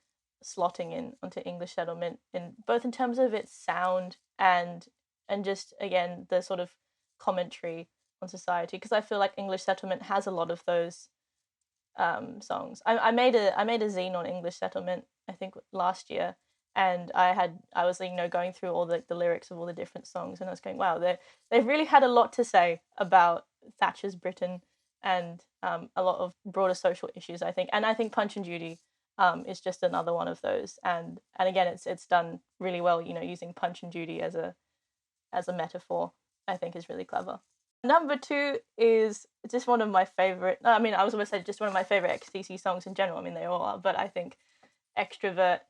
slotting in onto English Settlement, in both in terms of its sound and just, again, the sort of commentary on society, because I feel like English Settlement has a lot of those songs. I made a zine on English Settlement, I think last year, and I was going through all the lyrics of all the different songs, and I was going, wow, they've really had a lot to say about Thatcher's Britain and a lot of broader social issues, I think. And I think Punch and Judy is just another one of those, and again, it's done really well, using Punch and Judy as a metaphor, I think, is really clever. Number 2 is just one of my favorite. I mean, I was going to say just one of my favorite XTC songs in general. I mean, they all are, but I think Extrovert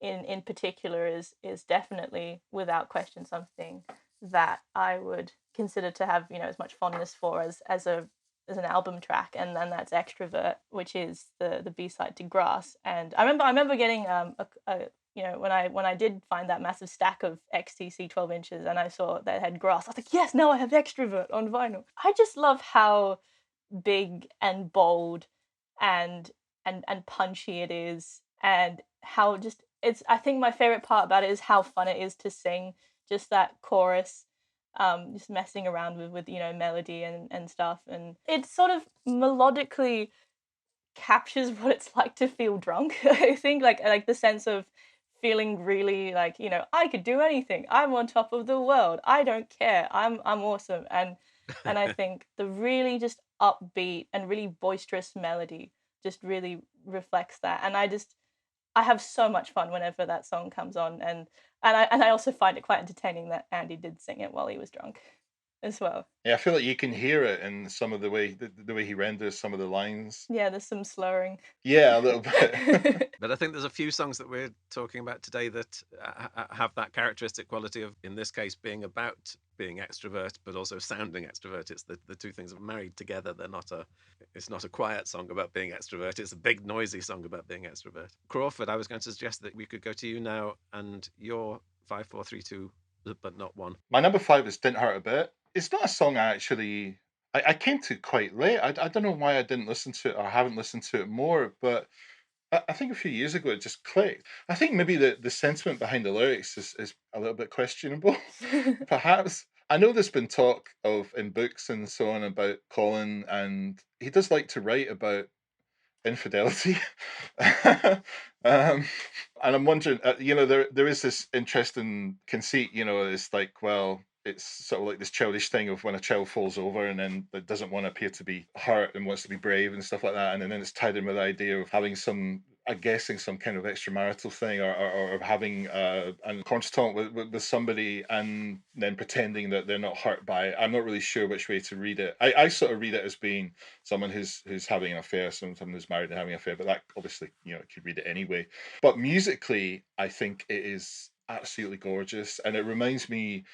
in particular is definitely, without question, something that I would consider to have as much fondness for as an album track, and then that's Extrovert, which is the B-side to Grass. And I remember getting when I did find that massive stack of XTC 12 inches and I saw that it had Grass, I was like, yes, now I have Extrovert on vinyl. I just love how big and bold and punchy it is, and how just I think my favorite part about it is how fun it is to sing, just that chorus, just messing around with melody and stuff, and it sort of melodically captures what it's like to feel drunk. I think like the sense of feeling really like, I could do anything. I'm on top of the world. I don't care. I'm awesome. And I think the really just upbeat and really boisterous melody just really reflects that. And I have so much fun whenever that song comes on, and I also find it quite entertaining that Andy did sing it while he was drunk as well. Yeah, I feel like you can hear it in some of the way he renders some of the lines. Yeah, there's some slurring. Yeah, a little bit. But I think there's a few songs that we're talking about today that have that characteristic quality of, in this case, being about being extrovert, but also sounding extrovert. It's the two things are married together. It's not a quiet song about being extrovert. It's a big, noisy song about being extrovert. Crawford, I was going to suggest that we could go to you now, and your 5, 4, 3, 2, but not 1. My number 5 is Didn't Hurt a Bit. It's not a song I came to quite late. I don't know why I didn't listen to it or haven't listened to it more, but I think a few years ago it just clicked. I think maybe the sentiment behind the lyrics is a little bit questionable, perhaps. I know there's been talk of in books and so on about Colin, and he does like to write about infidelity. And I'm wondering, there is this interesting conceit, it's like, well, it's sort of like this childish thing of when a child falls over and then that doesn't want to appear to be hurt and wants to be brave and stuff like that, and then it's tied in with the idea of having some kind of extramarital thing, or having a contretemps with somebody and then pretending that they're not hurt by it. I'm not really sure which way to read it. I sort of read it as being someone who's having an affair, someone who's married and having an affair, but that obviously, you could read it anyway. But musically, I think it is absolutely gorgeous, and it reminds me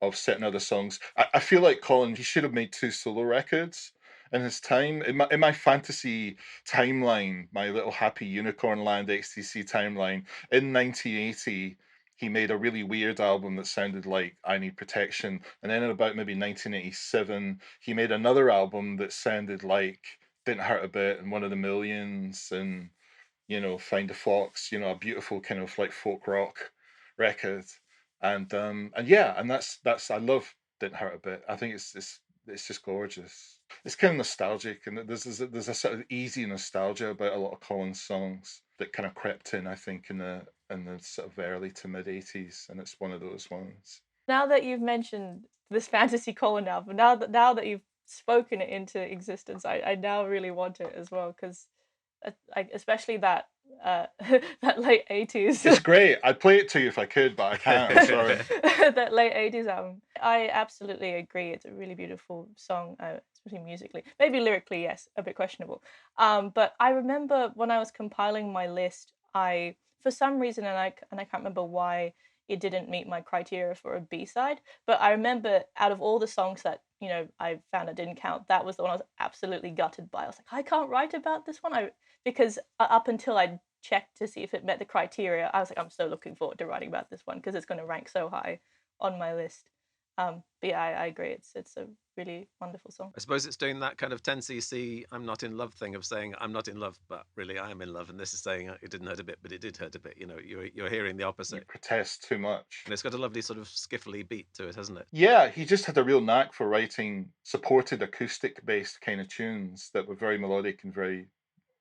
of certain other songs. I feel like Colin, he should have made 2 solo records in his time. In my fantasy timeline, my little happy unicorn land XTC timeline, in 1980, he made a really weird album that sounded like I Need Protection. And then in about maybe 1987, he made another album that sounded like Didn't Hurt a Bit and One of the Millions and, Find a Fox, a beautiful kind of like folk rock record, and yeah, and that's I love Didn't Hurt a Bit. I think it's just gorgeous. It's kind of nostalgic, and there's a sort of easy nostalgia about a lot of Collins songs that kind of crept in, I think, in the sort of early to mid '80s, and it's one of those ones. Now that you've mentioned this fantasy Colin album, now that you've spoken it into existence, I now really want it as well, because especially that that late 80s. It's great. I'd play it to you if I could, but I can't. I'm sorry. That late 80s album. I absolutely agree. It's a really beautiful song, especially musically. Maybe lyrically, yes, a bit questionable. But I remember when I was compiling my list, for some reason, and I can't remember why it didn't meet my criteria for a B-side, but I remember out of all the songs that, I found I didn't count, that was the one I was absolutely gutted by. I was like, I can't write about this one. Because up until I checked to see if it met the criteria, I was like, I'm so looking forward to writing about this one because it's going to rank so high on my list. But yeah, I agree. It's a really wonderful song. I suppose it's doing that kind of 10cc I'm not in love thing of saying I'm not in love, but really I am in love. And this is saying it didn't hurt a bit, but it did hurt a bit. You're hearing the You opposite. protest too much. And it's got a lovely sort of skiffly beat to it, hasn't it? Yeah, he just had a real knack for writing supported acoustic-based kind of tunes that were very melodic and very,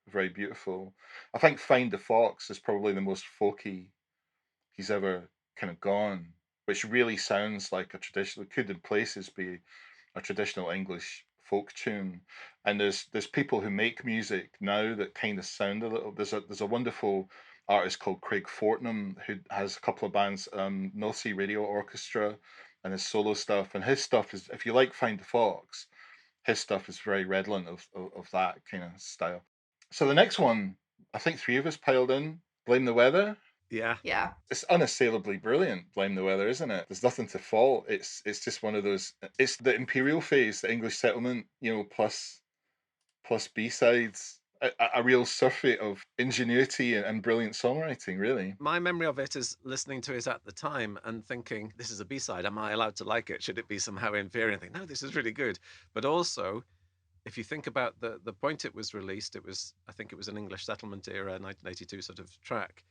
very beautiful. I think Find the Fox is probably the most folky he's ever kind of gone, which really sounds like a traditional, could in places be a traditional English folk tune. And there's people who make music now that kind of sound a little. There's a wonderful artist called Craig Fortnum who has a couple of bands, North Sea Radio Orchestra, and his solo stuff. And his stuff is, if you like Find the Fox, his stuff is very redolent of that kind of style. So the next one, I think three of us piled in, Blame the Weather. Yeah. Yeah. It's unassailably brilliant, Blame the Weather, isn't it? There's nothing to fault. It's just one of those, it's the imperial phase, the English settlement, plus B-sides, a real surfeit of ingenuity and brilliant songwriting, really. My memory of it is listening to it at the time and thinking, this is a B-side. Am I allowed to like it? Should it be somehow inferior? And think, no, this is really good. But also, if you think about the point it was released, I think it was an English settlement era, 1982 sort of track.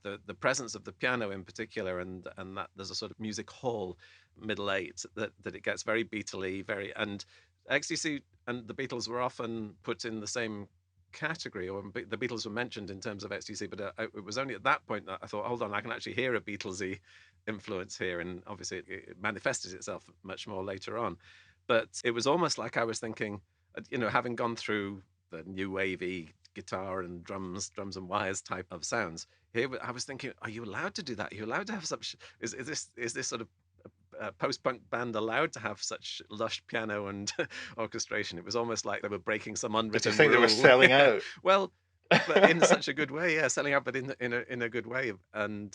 The presence of the piano in particular, and that there's a sort of music hall middle eight that it gets very Beatley, and XTC and the Beatles were often put in the same category, or the Beatles were mentioned in terms of XTC, but it was only at that point that I thought, hold on, I can actually hear a Beatlesy influence here, and obviously it manifested itself much more later on. But it was almost like I was thinking, having gone through the new wavy guitar and drums and wires type of sounds, here I was thinking, are you allowed to do that? Are you allowed to have such? Is this sort of post-punk band allowed to have such lush piano and orchestration? It was almost like they were breaking some unwritten Did you think rule. they were selling out? Well, but in such a good way, yeah, selling out, but in a good way. And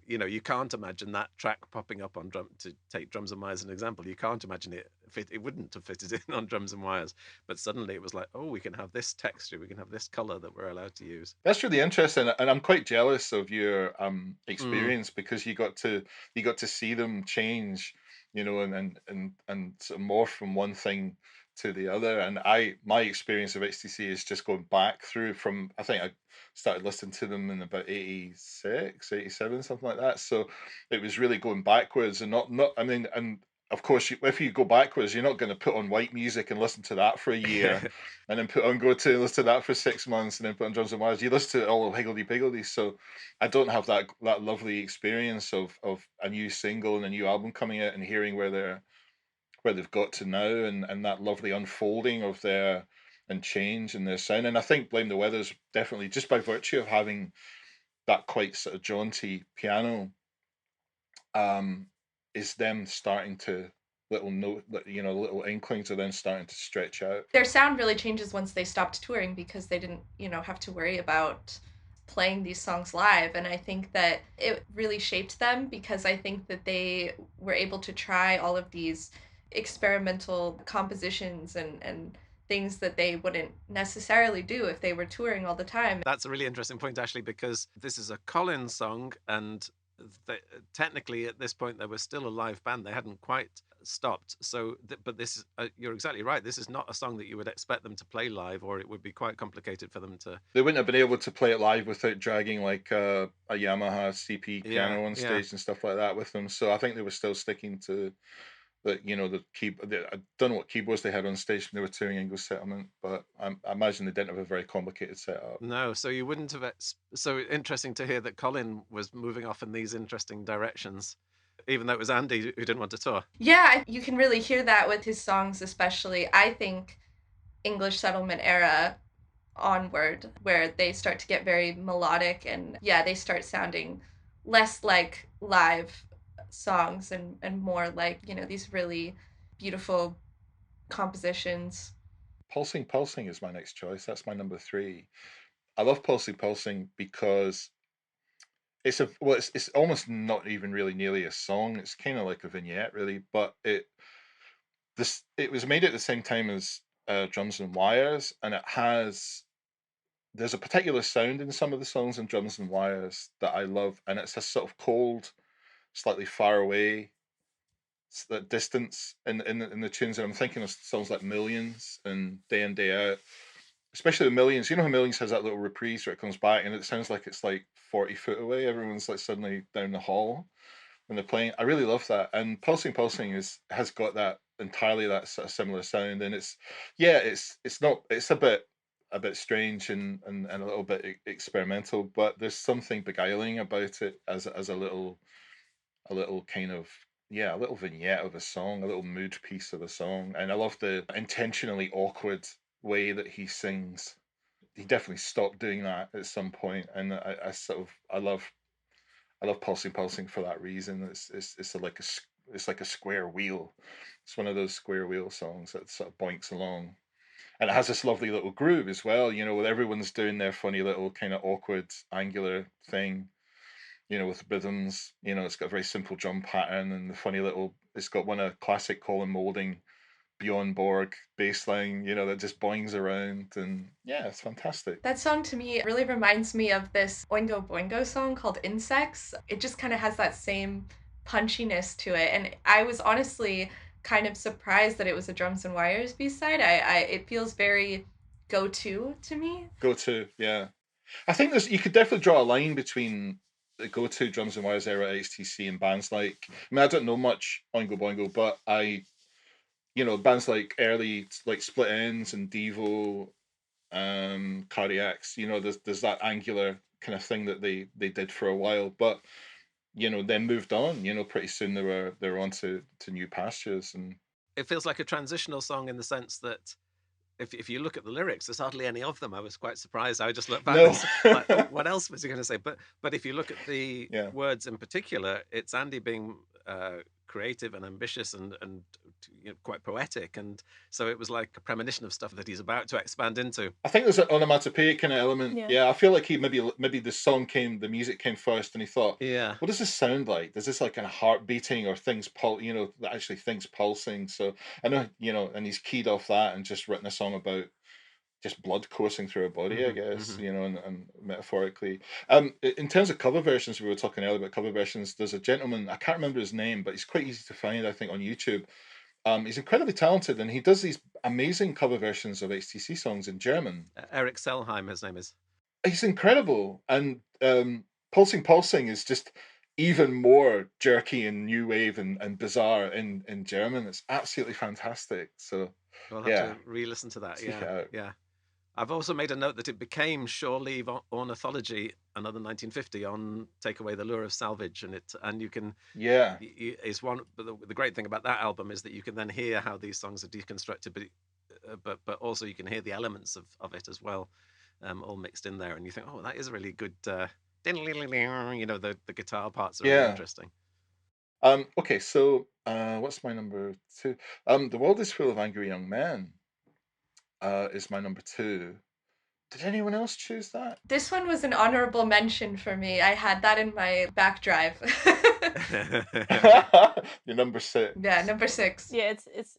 you can't imagine that track popping up on drum. To take Drums and Wires as an example, you can't imagine it wouldn't have fitted in on Drums and Wires. But suddenly it was like, oh, we can have this texture, we can have this color that we're allowed to use. That's really interesting, and I'm quite jealous of your experience because you got to see them change, and sort of morph from one thing to the other. And my experience of XTC is just going back through from, I think I started listening to them in about 86, 87, something like that. So it was really going backwards, and and of course, if you go backwards, you're not going to put on white music and listen to that for a year, and then listen to that for 6 months, and then put on Drums and Wires. You listen to all of Higgledy Piggledy. So I don't have that lovely experience of a new single and a new album coming out and hearing where they've got to now, and that lovely unfolding of their and change in their sound. And I think Blame the Weather's definitely, just by virtue of having that quite sort of jaunty piano, is them starting to little inklings of them starting to stretch out. Their sound really changes once they stopped touring because they didn't, have to worry about playing these songs live. And I think that it really shaped them because I think that they were able to try all of these experimental compositions and things that they wouldn't necessarily do if they were touring all the time. That's a really interesting point, actually, because this is a Collins song, and technically at this point there was still a live band. They hadn't quite stopped. So, but this, you're exactly right. This is not a song that you would expect them to play live, or it would be quite complicated for them to. They wouldn't have been able to play it live without dragging like a Yamaha CP piano on stage and stuff like that with them. So I think they were still sticking to the keyboard. I don't know what keyboards they had on stage when they were touring English Settlement, but I imagine they didn't have a very complicated setup. No, so you wouldn't have. So interesting to hear that Colin was moving off in these interesting directions, even though it was Andy who didn't want to tour. Yeah, you can really hear that with his songs, especially. I think English Settlement era onward, where they start to get very melodic and they start sounding less like live songs and more like, these really beautiful compositions. Pulsing Pulsing is my next choice. That's my number 3. I love Pulsing Pulsing because it's almost not even really nearly a song. It's kind of like a vignette, really, but it was made at the same time as Drums and Wires, and there's a particular sound in some of the songs in Drums and Wires that I love, and it's a sort of cold, slightly far away, that distance in the tunes. And I'm thinking of songs like Millions and Day In Day Out, especially the Millions. You know how Millions has that little reprise where it comes back and it sounds like it's like 40 foot away. Everyone's like suddenly down the hall when they're playing. I really love that. And Pulsing Pulsing has got that entirely, that sort of similar sound. And it's a bit strange and a little bit experimental, but there's something beguiling about it as a little kind of a little vignette of a song, a little mood piece of a song. And I love the intentionally awkward way that he sings. He definitely stopped doing that at some point, and I love Pulsing Pulsing for that reason. It's like a square wheel. It's one of those square wheel songs that sort of boinks along. And it has this lovely little groove as well, with everyone's doing their funny little kind of awkward angular thing, with rhythms. It's got a very simple drum pattern and the funny little, it's got one of classic Colin Moulding Bjorn Borg bass line, that just boings around. And yeah, it's fantastic. That song to me really reminds me of this Oingo Boingo song called Insects. It just kind of has that same punchiness to it. And I was honestly kind of surprised that it was a Drums and Wires B-side. It feels very go-to to me. Go-to, yeah. I think you could definitely draw a line between the go-to Drums and Wires era XTC and bands like, I don't know much Oingo Boingo, but bands like early, like Split Enz and Devo, Cardiacs, there's that angular kind of thing that they did for a while, but then moved on. Pretty soon they were on to new pastures. And it feels like a transitional song in the sense that if you look at the lyrics, there's hardly any of them. I was quite surprised. I just looked back and like, oh, what else was he going to say? But if you look at the words in particular, it's Andy being creative and ambitious and quite poetic, and so it was like a premonition of stuff that he's about to expand into. I think there's an onomatopoeic kind of element. Yeah, I feel like he maybe the music came first, and he thought, what does this sound like? Does this like kind of heart beating or things actually things pulsing? So I know, and he's keyed off that and just written a song about just blood coursing through a body, I guess, and metaphorically. In terms of cover versions, we were talking earlier about cover versions. There's a gentleman, I can't remember his name, but he's quite easy to find, I think, on YouTube. He's incredibly talented, and he does these amazing cover versions of XTC songs in German. Eric Selheim, his name is. He's incredible, and Pulsing Pulsing is just even more jerky and new wave and bizarre in German. It's absolutely fantastic. So we'll have to re-listen to that. Yeah. I've also made a note that it became Shore Leave Ornithology, another 1950, on Take Away the Lure of Salvage, and you can is one. But the great thing about that album is that you can then hear how these songs are deconstructed, but also you can hear the elements of it as well, all mixed in there, and you think, oh, that is a really good. The guitar parts are really interesting. Okay, so what's my number 2? The World is Full of Angry Young Men. Is my number 2. Did anyone else choose that? This one was an honorable mention for me. I had that in my back drive. You're number 6. Yeah, number 6. Yeah,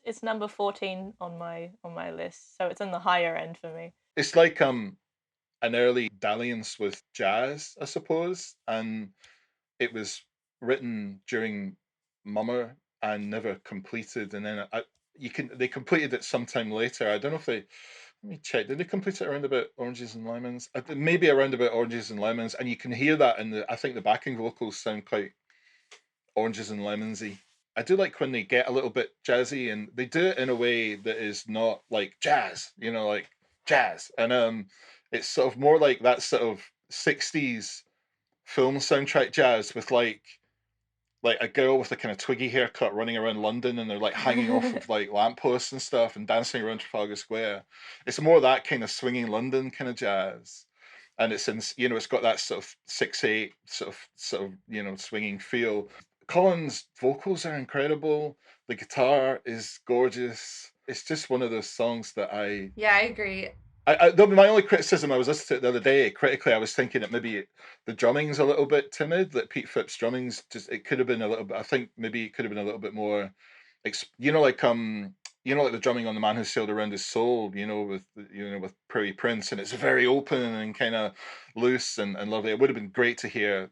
it's number 14 on my list, so it's on the higher end for me. It's like an early dalliance with jazz, I suppose, and it was written during Mummer and never completed, and then they completed it sometime later. I don't know if they. Let me check. Did they complete it around about Oranges and Lemons? Maybe around about Oranges and Lemons, and you can hear that in the. I think the backing vocals sound quite Oranges and Lemonsy. I do like when they get a little bit jazzy, and they do it in a way that is not like jazz, like jazz, and it's sort of more like that sort of 60s film soundtrack jazz with like a girl with a kind of twiggy haircut running around London, and they're like hanging off of like lampposts and stuff and dancing around Trafalgar Square. It's more that kind of swinging London kind of jazz, and it's got that sort of 6/8 sort of swinging feel. Colin's vocals are incredible. The guitar is gorgeous. It's just one of those songs that Yeah, I agree. my only criticism, I was listening to it the other day, critically, I was thinking that maybe the drumming's a little bit timid, that Pete Phipp's drumming's it could have been a little bit, I think maybe it could have been a little bit more, like the drumming on The Man Who Sailed Around His Soul, with Prairie Prince, and it's very open and kind of loose and lovely. It would have been great to hear,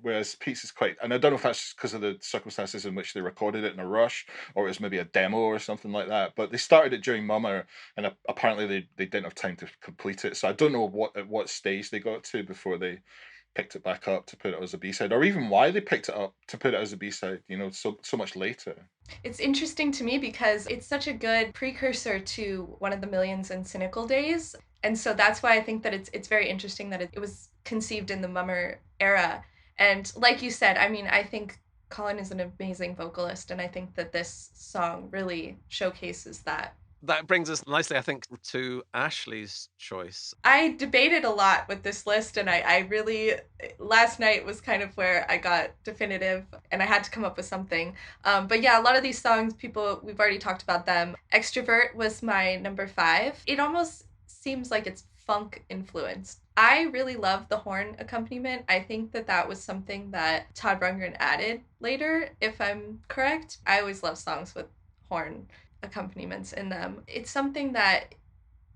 whereas Pete's is quite, and I don't know if that's just because of the circumstances in which they recorded it in a rush, or it was maybe a demo or something like that, but they started it during Mummer, and apparently they didn't have time to complete it, so I don't know at what stage they got to before they picked it back up to put it as a B-side, or even why they picked it up to put it as a B-side, so much later. It's interesting to me because it's such a good precursor to One of the Millions and Cynical Days. And so that's why I think that it's very interesting that it was conceived in the Mummer era. And like you said, I mean, I think Colin is an amazing vocalist, and I think that this song really showcases that. That brings us nicely, I think, to Ashley's choice. I debated a lot with this list, and I really, last night was kind of where I got definitive, and I had to come up with something. But yeah, a lot of these songs, we've already talked about them. Extrovert was my number 5. It almost seems like it's funk influenced. I really love the horn accompaniment. I think that was something that Todd Rundgren added later, if I'm correct. I always love songs with horn accompaniments in them. It's something that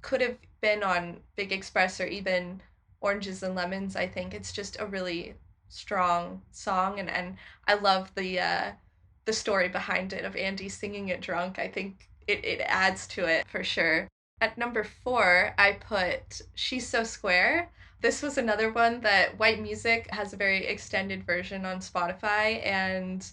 could have been on Big Express or even Oranges and Lemons. I think it's just a really strong song, and I love the story behind it of Andy singing it drunk. I think it adds to it for sure. At number 4, I put She's So Square. This was another one that White Music has a very extended version on Spotify, and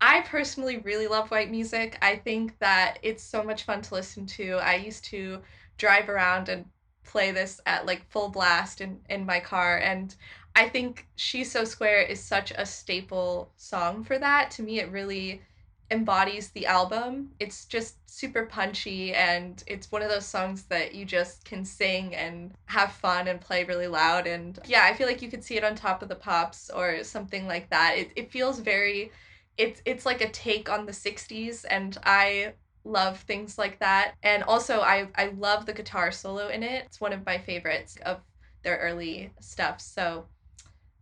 I personally really love White Music. I think that it's so much fun to listen to. I used to drive around and play this at like full blast in my car, and I think She's So Square is such a staple song for that. To me, it really embodies the album. It's just super punchy, and it's one of those songs that you just can sing and have fun and play really loud. And yeah, I feel like you could see it on Top of the Pops or something like that. It feels very, it's like a take on the 60s, and I love things like that. And also I love the guitar solo in it. It's one of my favorites of their early stuff. So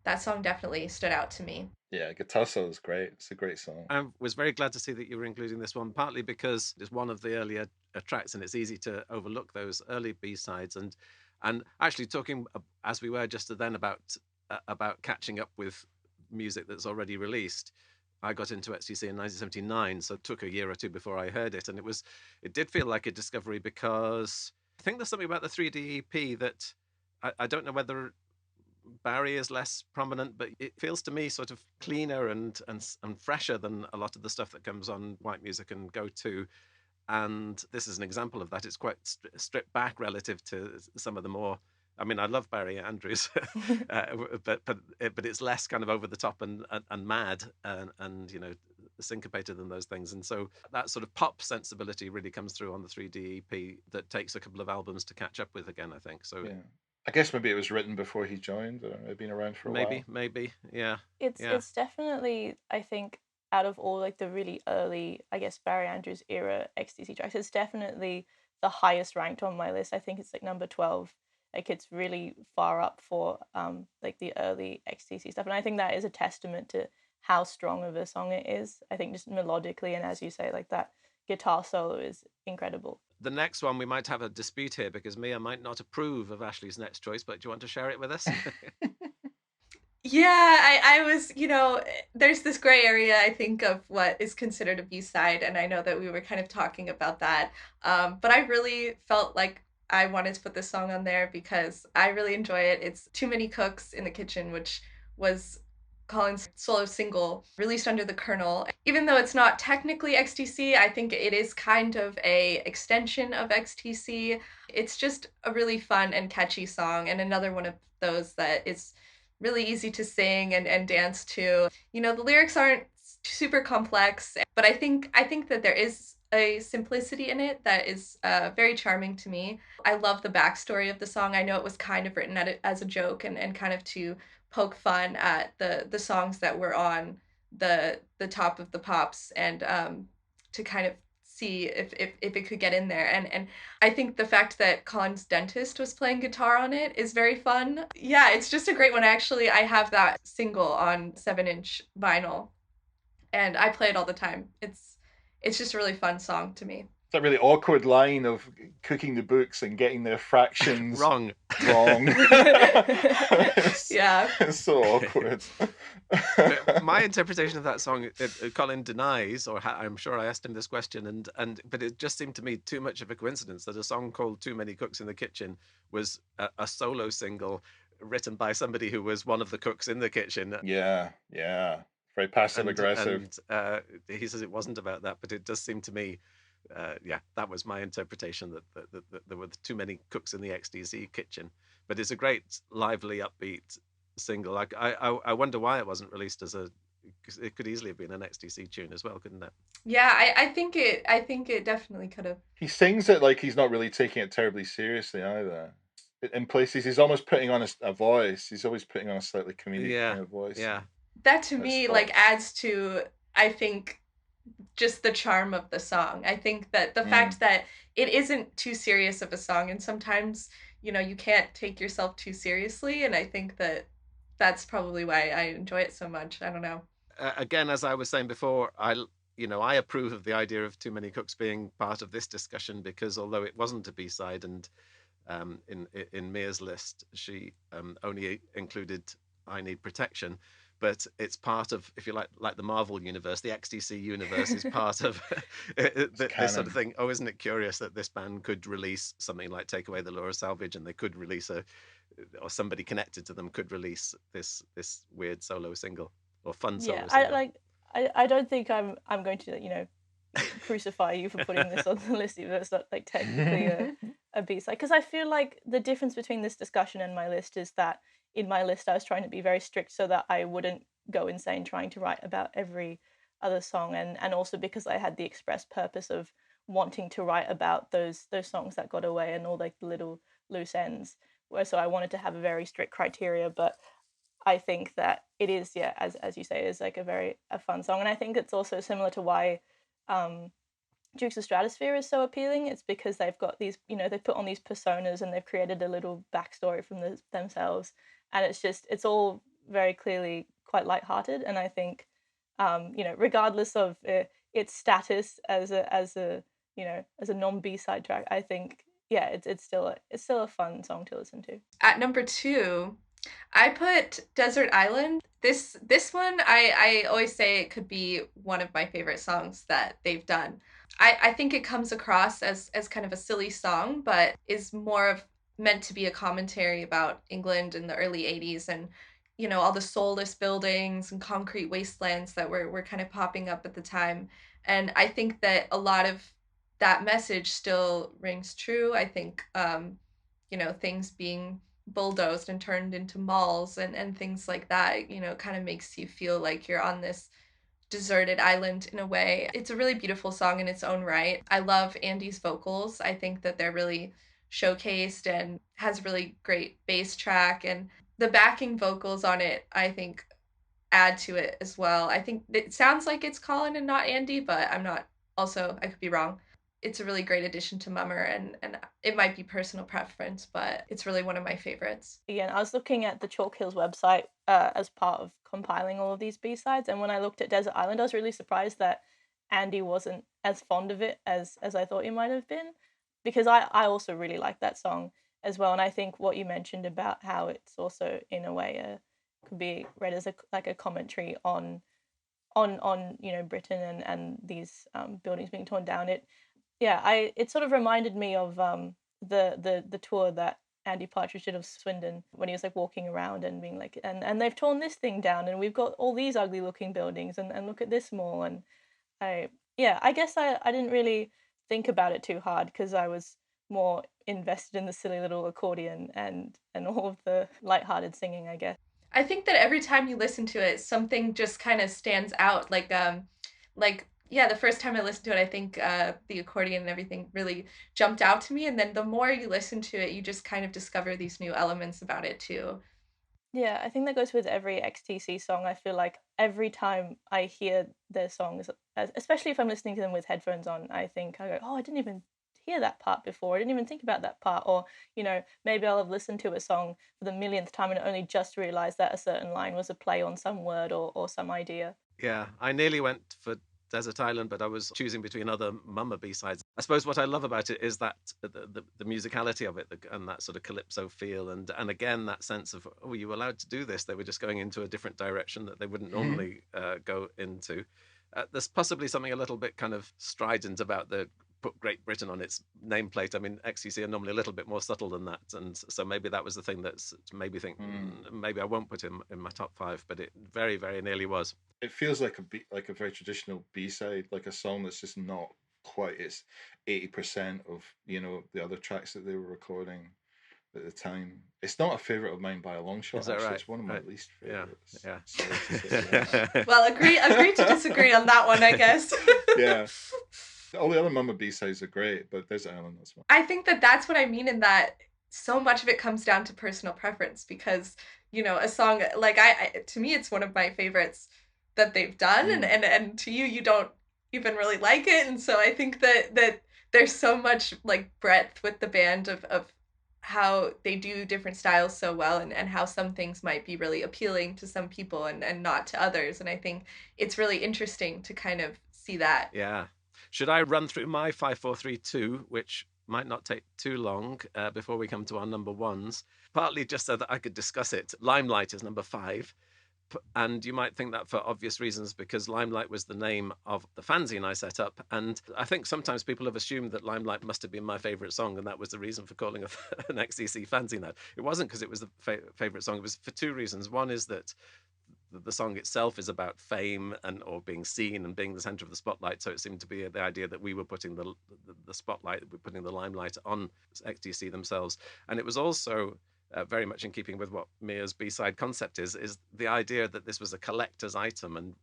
that song definitely stood out to me. Yeah, guitar solo is great. It's a great song. I was very glad to see that you were including this one, partly because it's one of the earlier tracks, and it's easy to overlook those early B-sides. And actually, talking as we were just then about catching up with music that's already released, I got into XTC in 1979, so it took a year or two before I heard it, and it did feel like a discovery, because I think there's something about the 3D EP that I don't know whether Barry is less prominent, but it feels to me sort of cleaner and fresher than a lot of the stuff that comes on White Music and Go To. And this is an example of that. It's quite stripped back relative to some of the more, I mean, I love Barry Andrews, but it's less kind of over the top and mad and syncopated than those things. And so that sort of pop sensibility really comes through on the 3D EP that takes a couple of albums to catch up with again, I think. So yeah. I guess maybe it was written before he joined, or it had been around for a while. Maybe, yeah. It's definitely, I think, out of all like the really early, I guess, Barry Andrews era XTC tracks, it's definitely the highest ranked on my list. I think it's like number 12. Like it's really far up for like the early XTC stuff, and I think that is a testament to how strong of a song it is. I think just melodically, and as you say, like that guitar solo is incredible. The next one, we might have a dispute here because Mia might not approve of Ashley's next choice, but do you want to share it with us? Yeah, I was, there's this gray area, I think, of what is considered a B-side, and I know that we were kind of talking about that. But I really felt like I wanted to put this song on there because I really enjoy it. It's Too Many Cooks in the Kitchen, which was Colin's solo single released under the Colonel. Even though it's not technically XTC, I think it is kind of a extension of XTC. It's just a really fun and catchy song, and another one of those that is really easy to sing and dance to. The lyrics aren't super complex, but I think that there is a simplicity in it that is very charming to me. I love the backstory of the song. I know it was kind of written as a joke and kind of to poke fun at the songs that were on the top of the pops, and to kind of see if it could get in there. And I think the fact that Colin's dentist was playing guitar on it is very fun. Yeah, it's just a great one. Actually, I have that single on 7-inch vinyl, and I play it all the time. It's just a really fun song to me. That really awkward line of cooking the books and getting their fractions Wrong. Yeah. It's so awkward. My interpretation of that song, Colin denies, or I'm sure I asked him this question, but it just seemed to me too much of a coincidence that a song called Too Many Cooks in the Kitchen was a solo single written by somebody who was one of the cooks in the kitchen. Yeah. Very passive aggressive. And he says it wasn't about that, but it does seem to me, that was my interpretation, that there were too many cooks in the XTC kitchen. But it's a great, lively, upbeat single. I wonder why it wasn't released because it could easily have been an XTC tune as well, couldn't it? Yeah, I think it definitely could have. He sings it like he's not really taking it terribly seriously either. In places, he's almost putting on a voice. He's always putting on a slightly comedic kind of voice. Yeah. That to me adds to, I think, just the charm of the song. I think that the fact that it isn't too serious of a song, and sometimes you can't take yourself too seriously, and I think that that's probably why I enjoy it so much. I don't know. Again, as I was saying before, I approve of the idea of Too Many Cooks being part of this discussion, because although it wasn't a B-side, and in Mia's list she only included I Need Protection, but it's part of, if you like the Marvel universe, the XTC universe is part of this sort of thing. Oh, isn't it curious that this band could release something like Take Away the Law of Salvage, and they could release or somebody connected to them could release this weird solo single or fun solo single. I don't think I'm going to crucify you for putting this on the list, even though it's not like technically a B-side, because I feel like the difference between this discussion and my list is that in my list I was trying to be very strict so that I wouldn't go insane trying to write about every other song, and also because I had the express purpose of wanting to write about those songs that got away and all like the little loose ends, so I wanted to have a very strict criteria. But I think that it is, as you say, is like a fun song, and I think it's also similar to why Dukes of Stratosphere is so appealing. It's because they've got these, they've put on these personas and they've created a little backstory from themselves, and it's all very clearly quite lighthearted. And I think, regardless of its status as a non B-side track, I think it's still a fun song to listen to. At number 2, I put Desert Island. This one, I always say it could be one of my favorite songs that they've done. I think it comes across as kind of a silly song, but is more of meant to be a commentary about England in the early 80s, and all the soulless buildings and concrete wastelands that were kind of popping up at the time. And I think that a lot of that message still rings true. I think things being bulldozed and turned into malls and things like that, kind of makes you feel like you're on this deserted island in a way. It's a really beautiful song in its own right. I love Andy's vocals. I think that they're really showcased and has really great bass track, and the backing vocals on it, I think, add to it as well. I think it sounds like it's Colin and not Andy, but I could be wrong. It's a really great addition to Mummer, and it might be personal preference, but it's really one of my favorites. Again, I was looking at the Chalk Hills website as part of compiling all of these B-sides, and when I looked at Desert Island, I was really surprised that Andy wasn't as fond of it as I thought he might have been, because I also really like that song as well. And I think what you mentioned about how it's also in a way could be read as a commentary on Britain and these buildings being torn down. It sort of reminded me of the tour that Andy Partridge did of Swindon, when he was like walking around and being like, and they've torn this thing down, and we've got all these ugly looking buildings, and look at this mall. And I guess I didn't really think about it too hard, because I was more invested in the silly little accordion and all of the lighthearted singing, I guess. I think that every time you listen to it, something just kind of stands out. The first time I listened to it, I think the accordion and everything really jumped out to me. And then the more you listen to it, you just kind of discover these new elements about it too. Yeah, I think that goes with every XTC song. I feel like every time I hear their songs, especially if I'm listening to them with headphones on, I go, oh, I didn't even hear that part before. I didn't even think about that part. Or, maybe I'll have listened to a song for the millionth time and only just realized that a certain line was a play on some word or some idea. Yeah, I nearly went for Desert Island, but I was choosing between other Mama B-sides. I suppose what I love about it is that the musicality of it, and that sort of calypso feel, and again that sense of, oh, you were allowed to do this. They were just going into a different direction that they wouldn't normally go into. There's possibly something a little bit kind of strident about the put Great Britain on its nameplate. I mean, XTC are normally a little bit more subtle than that, and so maybe that was the thing that's made me think maybe I won't put him in my top 5, but it very, very nearly was. It feels like a very traditional B-side, like a song that's just not quite its 80% of the other tracks that they were recording at the time. It's not a favorite of mine by a long shot. Is that actually. right? It's one of my least favorites. Yeah. Sorry to say that. Well, agree to disagree on that one, I guess. Yeah. All the other Mama B-sides are great, but Desert Island, that's one. I think that that's what I mean, in that so much of it comes down to personal preference, because a song like to me, it's one of my favorites that they've done, and to you don't even really like it. And so I think that there's so much like breadth with the band of how they do different styles so well, and how some things might be really appealing to some people and not to others. And I think it's really interesting to kind of see that. Yeah. Should I run through my 5, 4, 3, 2, which might not take too long before we come to our number ones? Partly just so that I could discuss it. Limelight is number 5. And you might think that for obvious reasons, because Limelight was the name of the fanzine I set up. And I think sometimes people have assumed that Limelight must have been my favourite song, and that was the reason for calling an XTC fanzine that. It wasn't because it was the favourite song. It was for 2 reasons. One is that the song itself is about fame or being seen and being the center of the spotlight. So it seemed to be the idea that we were putting the spotlight, we're putting the limelight on XTC themselves. And it was also very much in keeping with what Mia's B-side concept is the idea that this was a collector's item. And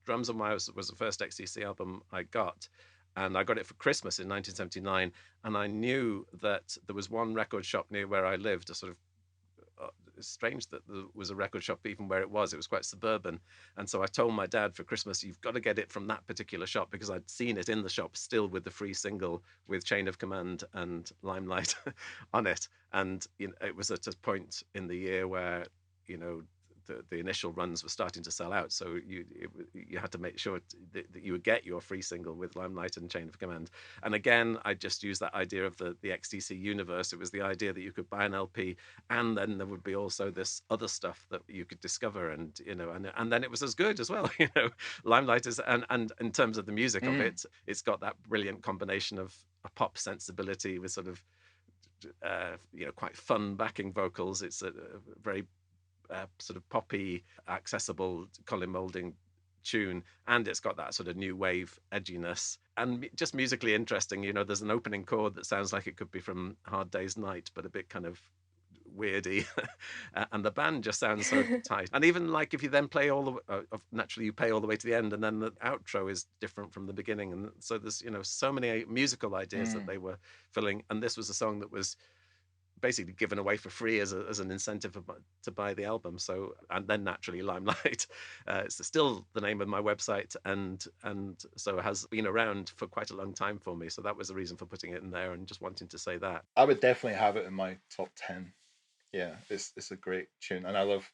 Drums on Wires was the first XTC album I got. And I got it for Christmas in 1979. And I knew that there was one record shop near where I lived, a sort of it's strange that there was a record shop even where it was quite suburban. And so I told my dad for Christmas, you've got to get it from that particular shop, because I'd seen it in the shop still with the free single with Chain of Command and Limelight on it. And it was at a point in the year where the initial runs were starting to sell out, so you had to make sure that you would get your free single with Limelight and Chain of Command. And again, I just used that idea of the XTC universe. It was the idea that you could buy an LP, and then there would be also this other stuff that you could discover, and and then it was as good as well. Limelight is, and in terms of the music of it, it's got that brilliant combination of a pop sensibility with sort of quite fun backing vocals. It's a very sort of poppy, accessible Colin Moulding tune, and it's got that sort of new wave edginess and just musically interesting. There's an opening chord that sounds like it could be from Hard Day's Night, but a bit kind of weirdy, and the band just sounds so tight. And even like if you then play naturally you play all the way to the end, and then the outro is different from the beginning, and so there's so many musical ideas that they were filling. And this was a song that was basically given away for free as an incentive to buy the album. So, and then naturally Limelight, it's still the name of my website, and so it has been around for quite a long time for me. So that was the reason for putting it in there, and just wanting to say that. I would definitely have it in my top 10. Yeah, it's a great tune, and I love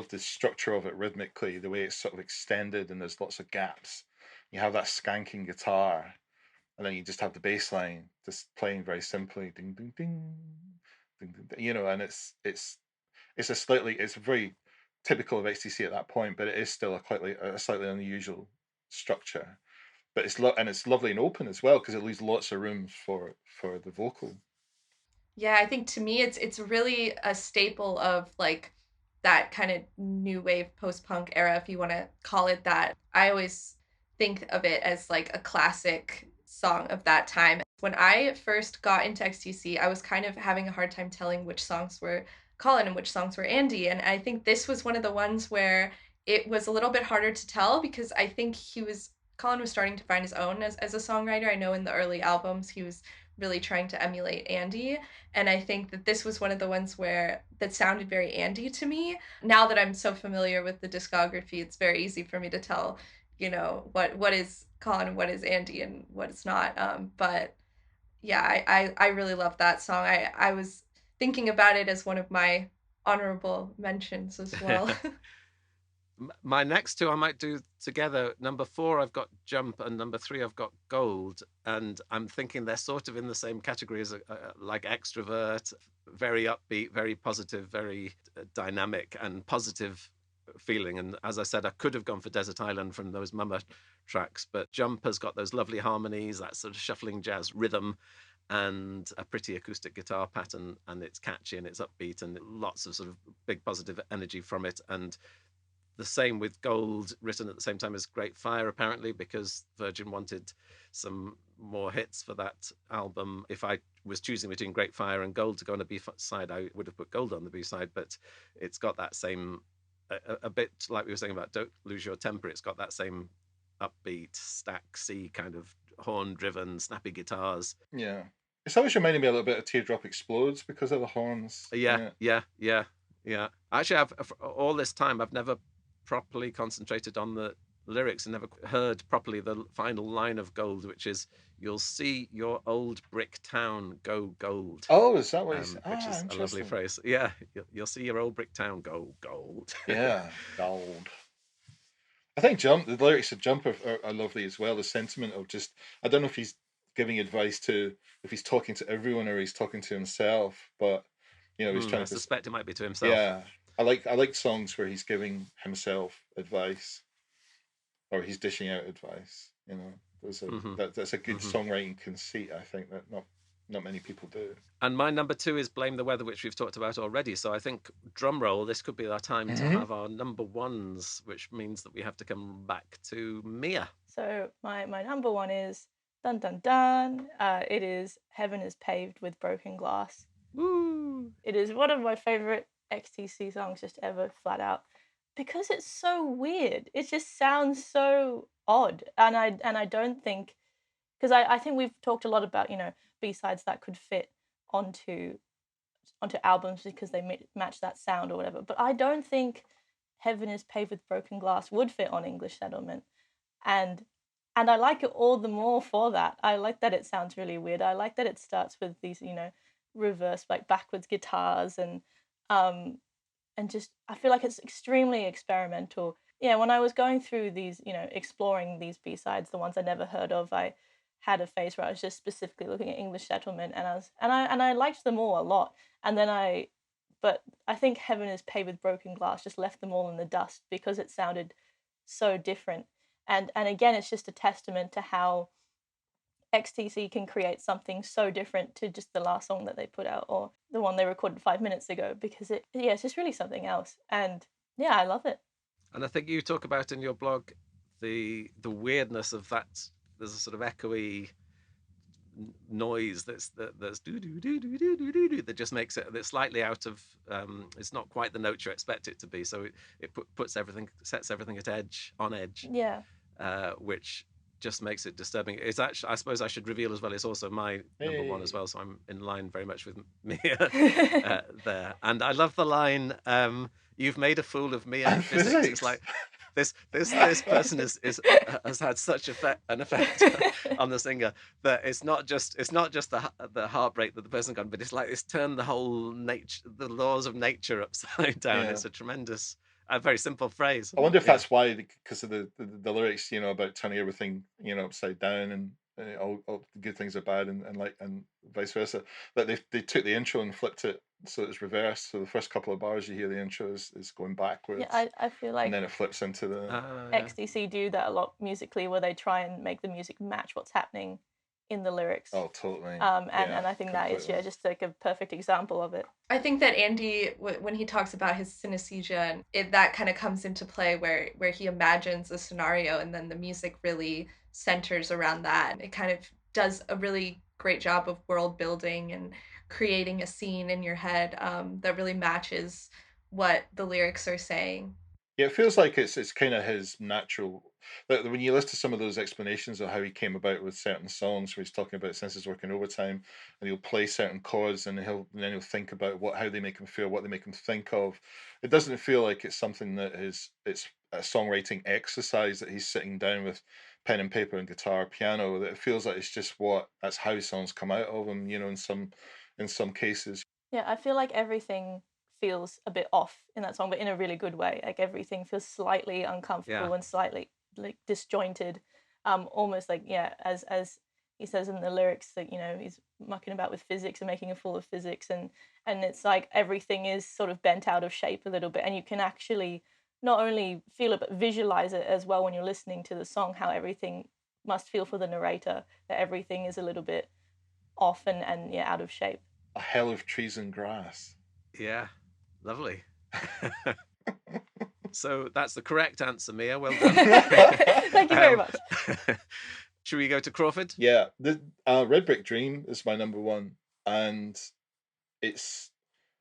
the structure of it rhythmically, the way it's sort of extended, and there's lots of gaps. You have that skanking guitar, and then you just have the bass line just playing very simply, ding ding ding. And it's a very typical of XTC at that point, but it is still a slightly unusual structure. But it's lovely and open as well, because it leaves lots of room for the vocal. Yeah, I think to me it's really a staple of like that kind of new wave post-punk era, if you want to call it that. I always think of it as like a classic song of that time. When I first got into XTC, I was kind of having a hard time telling which songs were Colin and which songs were Andy, and I think this was one of the ones where it was a little bit harder to tell, because I think Colin was starting to find his own as a songwriter. I know in the early albums he was really trying to emulate Andy, and I think that this was one of the ones that sounded very Andy to me. Now that I'm so familiar with the discography, it's very easy for me to tell, what is Colin and what is Andy and what is not. But yeah, I really love that song. I was thinking about it as one of my honorable mentions as well. My next two I might do together. Number 4, I've got Jump, and number 3, I've got Gold. And I'm thinking they're sort of in the same category as like Extrovert, very upbeat, very positive, very dynamic and positive feeling. And as I said, I could have gone for Desert Island from those Mama tracks, but Jump has got those lovely harmonies, that sort of shuffling jazz rhythm, and a pretty acoustic guitar pattern, and it's catchy and it's upbeat and lots of sort of big positive energy from it. And the same with Gold, written at the same time as Great Fire, apparently, because Virgin wanted some more hits for that album. If I was choosing between Great Fire and Gold to go on the B-side, I would have put Gold on the B-side, but it's got that same, a bit like we were saying about Don't Lose Your Temper, it's got that same upbeat, stack C kind of horn-driven, snappy guitars. Yeah. It's always reminding me a little bit of Teardrop Explodes because of the horns. Yeah. Actually, all this time, I've never properly concentrated on the lyrics and never heard properly the final line of Gold, which is, "You'll see your old brick town go gold." Oh, is that what he's... Which is a lovely phrase. Yeah, you'll see your old brick town go gold. Yeah, gold. I think Jump, the lyrics of Jump are lovely as well. The sentiment of just, I don't know if he's giving advice if he's talking to everyone or he's talking to himself, but he's trying I to... suspect it might be to himself. Yeah. I like songs where he's giving himself advice, or he's dishing out advice. That's a good songwriting conceit. I think that not many people do. And my number 2 is Blame the Weather, which we've talked about already. So I think, drum roll, this could be our time to have our number 1s, which means that we have to come back to Mia. So my number 1 is dun dun dun. It is Heaven is Paved with Broken Glass. Woo! It is one of my favorite XTC songs just ever, flat out, because it's so weird. It just sounds so odd, and I don't think, because I think we've talked a lot about B-sides that could fit onto albums because they match that sound or whatever, but I don't think Heaven is Paved with Broken Glass would fit on English Settlement, and I like it all the more for that. I like that it sounds really weird. I like that it starts with these reverse, like backwards guitars, and just I feel like it's extremely experimental. Yeah, when I was going through these, exploring these B-sides, the ones I never heard of, I had a phase where I was just specifically looking at English Settlement, and I liked them all a lot. And then but I think Heaven is Paved with Broken Glass just left them all in the dust because it sounded so different. And again, it's just a testament to how XTC can create something so different to just the last song that they put out or the one they recorded 5 minutes ago, because it's just really something else. And yeah, I love it. And I think you talk about in your blog the weirdness of that. There's a sort of echoey noise that's do do do do do do do that just makes it that's slightly out of it's not quite the note you expect it to be, so it sets everything at edge. Yeah. Which just makes it disturbing. It's actually, I suppose I should reveal as well, it's also my number 1 as well, so I'm in line very much with Mia there. And I love the line, "You've made a fool of me and physics." It's like this person has had such an effect on the singer that it's not just the heartbreak that the person got, but it's like it's turned the whole the laws of nature upside down. Yeah. It's a tremendous, a very simple phrase. I wonder if that's why, because of the lyrics, about turning everything, upside down, and all good things are bad, and vice versa. But they took the intro and flipped it so it's reversed. So the first couple of bars you hear the intro is going backwards, Yeah, I feel and like then it flips into the. Yeah. XTC do that a lot musically, where they try and make the music match what's happening in the lyrics. Oh, totally. And Yeah, I think that is completely. just like a perfect example of it. I think that Andy, when he talks about his synesthesia, that kind of comes into play where he imagines a scenario and then the music really centers around that. It kind of does a really great job of world building and creating a scene in your head that really matches what the lyrics are saying. Yeah, it feels like it's kind of his natural. But when you listen to some of those explanations of how he came about with certain songs, where he's talking about since he's working overtime, and he'll play certain chords, and then he'll think about how they make him feel, what they make him think of. It doesn't feel like it's something that it's a songwriting exercise that he's sitting down with pen and paper and guitar, piano. That it feels like it's just that's how songs come out of him. In some cases. Yeah, I feel like everything feels a bit off in that song, but in a really good way. Like everything feels slightly uncomfortable and slightly like disjointed. Almost like, yeah, as he says in the lyrics, that he's mucking about with physics and making a fool of physics, and it's like everything is sort of bent out of shape a little bit, and you can actually not only feel it but visualize it as well when you're listening to the song, how everything must feel for the narrator, that everything is a little bit off and out of shape. A hell of trees and grass. Yeah, lovely. So that's the correct answer, Mia. Well done. Thank you very much. Should we go to Crawford? Yeah, the Red Brick Dream is my number one, and it's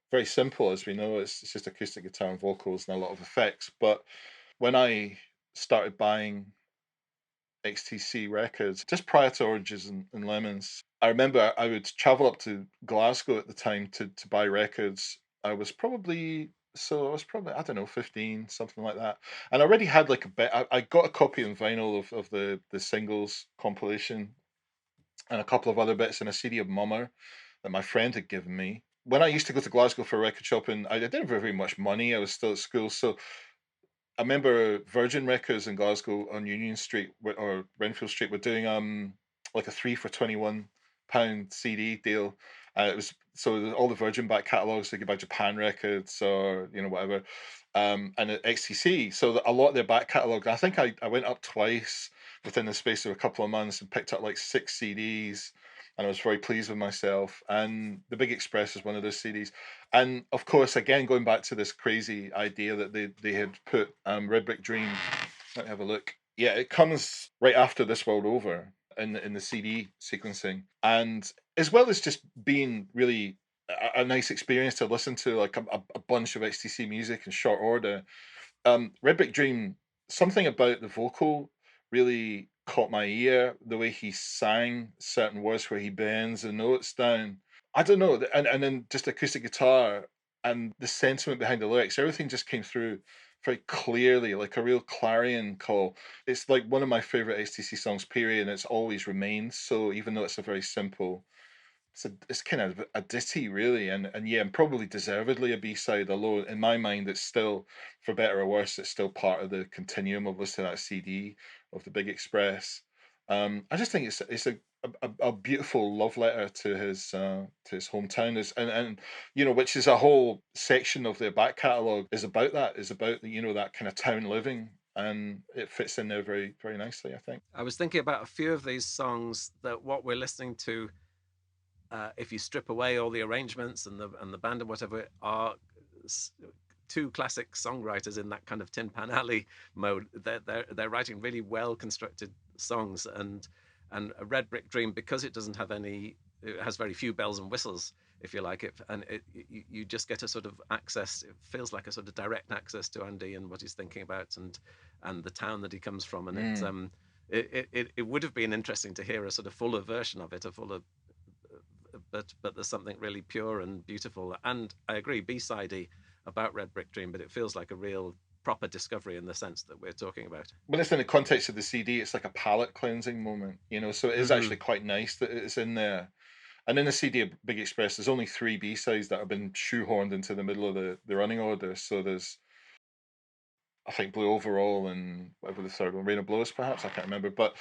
very simple, as we know. It's just acoustic guitar and vocals and a lot of effects. But when I started buying XTC records, just prior to Oranges and Lemons, I remember I would travel up to Glasgow at the time to buy records. I was probably, I don't know, 15, something like that. And I already had like a bit, I got a copy on vinyl of the singles compilation and a couple of other bits and a CD of Mummer that my friend had given me. When I used to go to Glasgow for record shopping, I didn't have very much money. I was still at school. So I remember Virgin Records in Glasgow on Union Street or Renfield Street were doing like a 3 for £21 CD deal. It was all the Virgin back catalogs. They could buy Japan Records or whatever, and at XTC. So a lot of their back catalog. I think I went up twice within the space of a couple of months and picked up like 6 CDs. And I was very pleased with myself. And the Big Express is one of those CDs. And of course, again, going back to this crazy idea that they had put Red Brick Dream. Let me have a look. Yeah, it comes right after This World Over in the CD sequencing, and as well as just being really a nice experience to listen to, like a bunch of XTC music in short order. Red Brick Dream, something about the vocal really caught my ear. The way he sang certain words where he bends the notes down. I don't know, and then just acoustic guitar and the sentiment behind the lyrics. Everything just came through very clearly, like a real clarion call. It's like one of my favorite XTC songs, period, and it's always remained. So even though it's a very simple, it's kind of a ditty, really, and yeah, and probably deservedly a B-side. Although in my mind, it's still, for better or worse, it's still part of the continuum of listening to that CD of the Big Express. I just think it's a beautiful love letter to his hometown, and which is a whole section of their back catalogue is about that, that kind of town living. And it fits in there very, very nicely, I think. I was thinking about a few of these songs that what we're listening to, if you strip away all the arrangements and the band and whatever, are two classic songwriters in that kind of Tin Pan Alley mode. They're writing really well constructed songs, and a Red Brick Dream, because it doesn't have it has very few bells and whistles, if you like it, and you just get a sort of access. It feels like a sort of direct access to Andy and what he's thinking about, and the town that he comes from, and it would have been interesting to hear a sort of fuller version of it, but there's something really pure and beautiful. And I agree, B-sidey about Red Brick Dream, but it feels like a real proper discovery in the sense that we're talking about. When it's in the context of the CD, it's like a palate cleansing moment, so it is actually quite nice that it's in there. And in the CD of Big Express, there's only 3 B-sides that have been shoehorned into the middle of the running order. So there's, I think, Blue Overall and whatever the third one, Rain of Blows, perhaps, I can't remember. But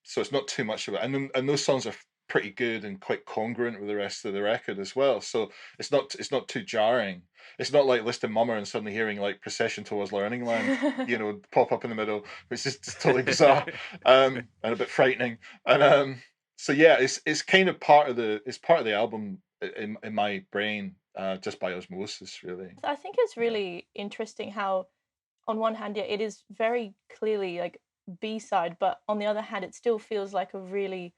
so it's not too much of it. And those songs are pretty good and quite congruent with the rest of the record as well. So it's not too jarring. It's not like listening to Mummer and suddenly hearing like Procession Towards Learning Land, pop up in the middle, which is just totally bizarre and a bit frightening. And so yeah, it's kind of part of the album in my brain, just by osmosis, really. I think it's really interesting how, on one hand, yeah, it is very clearly like B-side, but on the other hand, it still feels like a really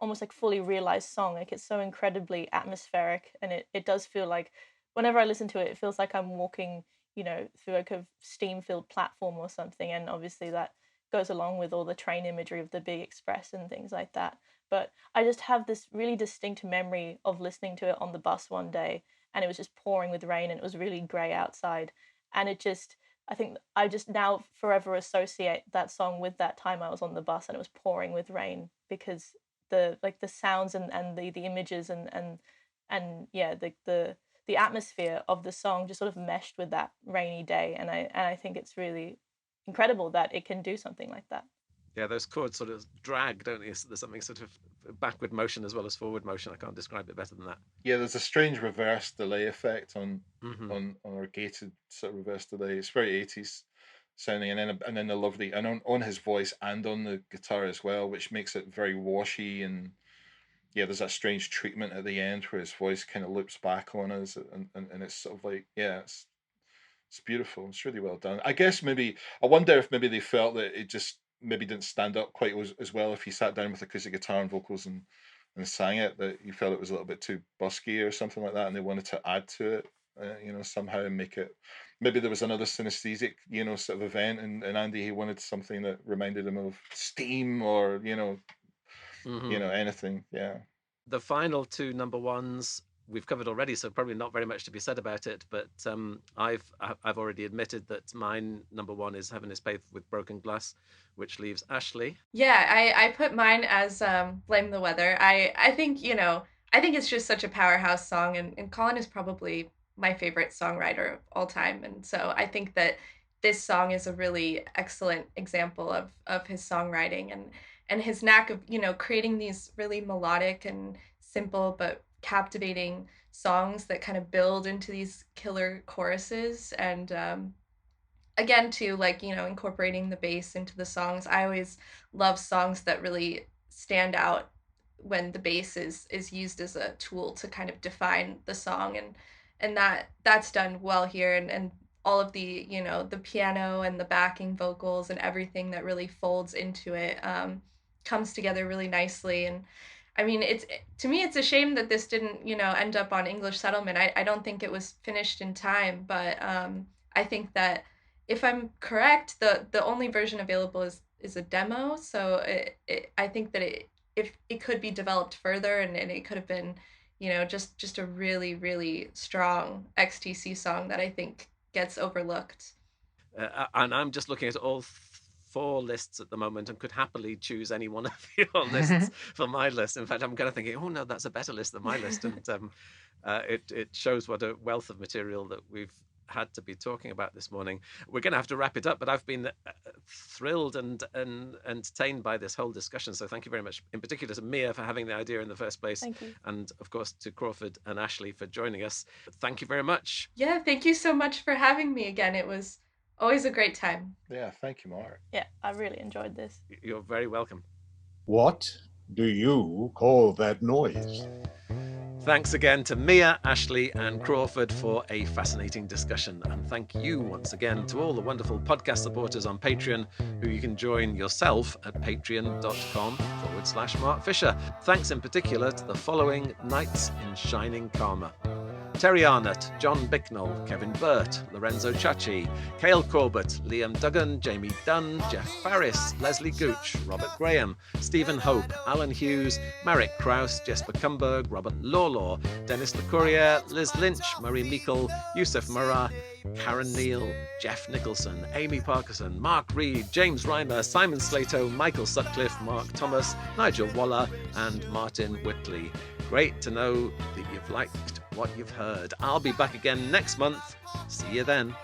almost like fully realized song. Like it's so incredibly atmospheric, and it does feel like whenever I listen to it, it feels like I'm walking, through like a steam-filled platform or something. And obviously that goes along with all the train imagery of the Big Express and things like that. But I just have this really distinct memory of listening to it on the bus one day, and it was just pouring with rain, and it was really grey outside. And I think I just now forever associate that song with that time I was on the bus and it was pouring with rain, because the sounds and the images and yeah, the atmosphere of the song just sort of meshed with that rainy day. And I think it's really incredible that it can do something like that. Yeah, those chords sort of drag, don't they? So there's something sort of backward motion as well as forward motion. I can't describe it better than that. Yeah, there's a strange reverse delay effect on our gated sort of reverse delay. It's very 80s sounding, and then the lovely, and on his voice and on the guitar as well, which makes it very washy. And yeah, there's that strange treatment at the end where his voice kind of loops back on us, and it's sort of like, yeah, it's beautiful. It's really well done. I wonder if maybe they felt that it just maybe didn't stand up quite as well if he sat down with acoustic guitar and vocals and sang it, that you felt it was a little bit too busky or something like that, and they wanted to add to it, somehow, and make it, maybe there was another synesthetic, sort of event, and Andy, he wanted something that reminded him of steam or, anything. Yeah. The final two number ones we've covered already, so probably not very much to be said about it, but I've already admitted that mine number one is Heaven is Paved with Broken Glass, which leaves Ashley. Yeah, I put mine as Blame the Weather. I think, I think it's just such a powerhouse song, and Colin is probably my favorite songwriter of all time, and so I think that this song is a really excellent example of his songwriting and his knack of, creating these really melodic and simple but captivating songs that kind of build into these killer choruses, and again too, like, incorporating the bass into the songs. I always love songs that really stand out when the bass is used as a tool to kind of define the song, and that's done well here, and all of the, the piano and the backing vocals and everything that really folds into it comes together really nicely. And I mean, to me, it's a shame that this didn't, end up on English Settlement. I don't think it was finished in time, but I think that if I'm correct, the only version available is a demo. So I think that if it could be developed further, and it could have been, just a really, really strong XTC song that I think gets overlooked. And I'm just looking at all four lists at the moment and could happily choose any one of your lists for my list. In fact, I'm kind of thinking, oh no, that's a better list than my list. And it shows what a wealth of material that we've had to be talking about this morning. We're going to have to wrap it up, but I've been thrilled and entertained by this whole discussion. So thank you very much, in particular to Mia for having the idea in the first place. Thank you. And of course to Crawford and Ashley for joining us. Thank you very much. Yeah, thank you so much for having me again. It was always a great time. Yeah, thank you, Mark. Yeah, I really enjoyed this. You're very welcome. What do you call that noise? Thanks again to Mia, Ashley and Crawford for a fascinating discussion. And thank you once again to all the wonderful podcast supporters on Patreon, who you can join yourself at patreon.com/Mark Fisher. Thanks in particular to the following Knights in Shining Karma: Terry Arnott, John Bicknell, Kevin Burt, Lorenzo Chachi, Cale Corbett, Liam Duggan, Jamie Dunn, Jeff Farris, Leslie Gooch, Robert Graham, Stephen Hope, Alan Hughes, Marek Kraus, Jesper Kumberg, Robert Lawlaw, Dennis LeCourrier, Liz Lynch, Murray Meikle, Yusuf Murrah, Karen Neal, Jeff Nicholson, Amy Parkinson, Mark Reed, James Reimer, Simon Slato, Michael Sutcliffe, Mark Thomas, Nigel Waller and Martin Whitley. Great to know that you've liked what you've heard. I'll be back again next month. See you then.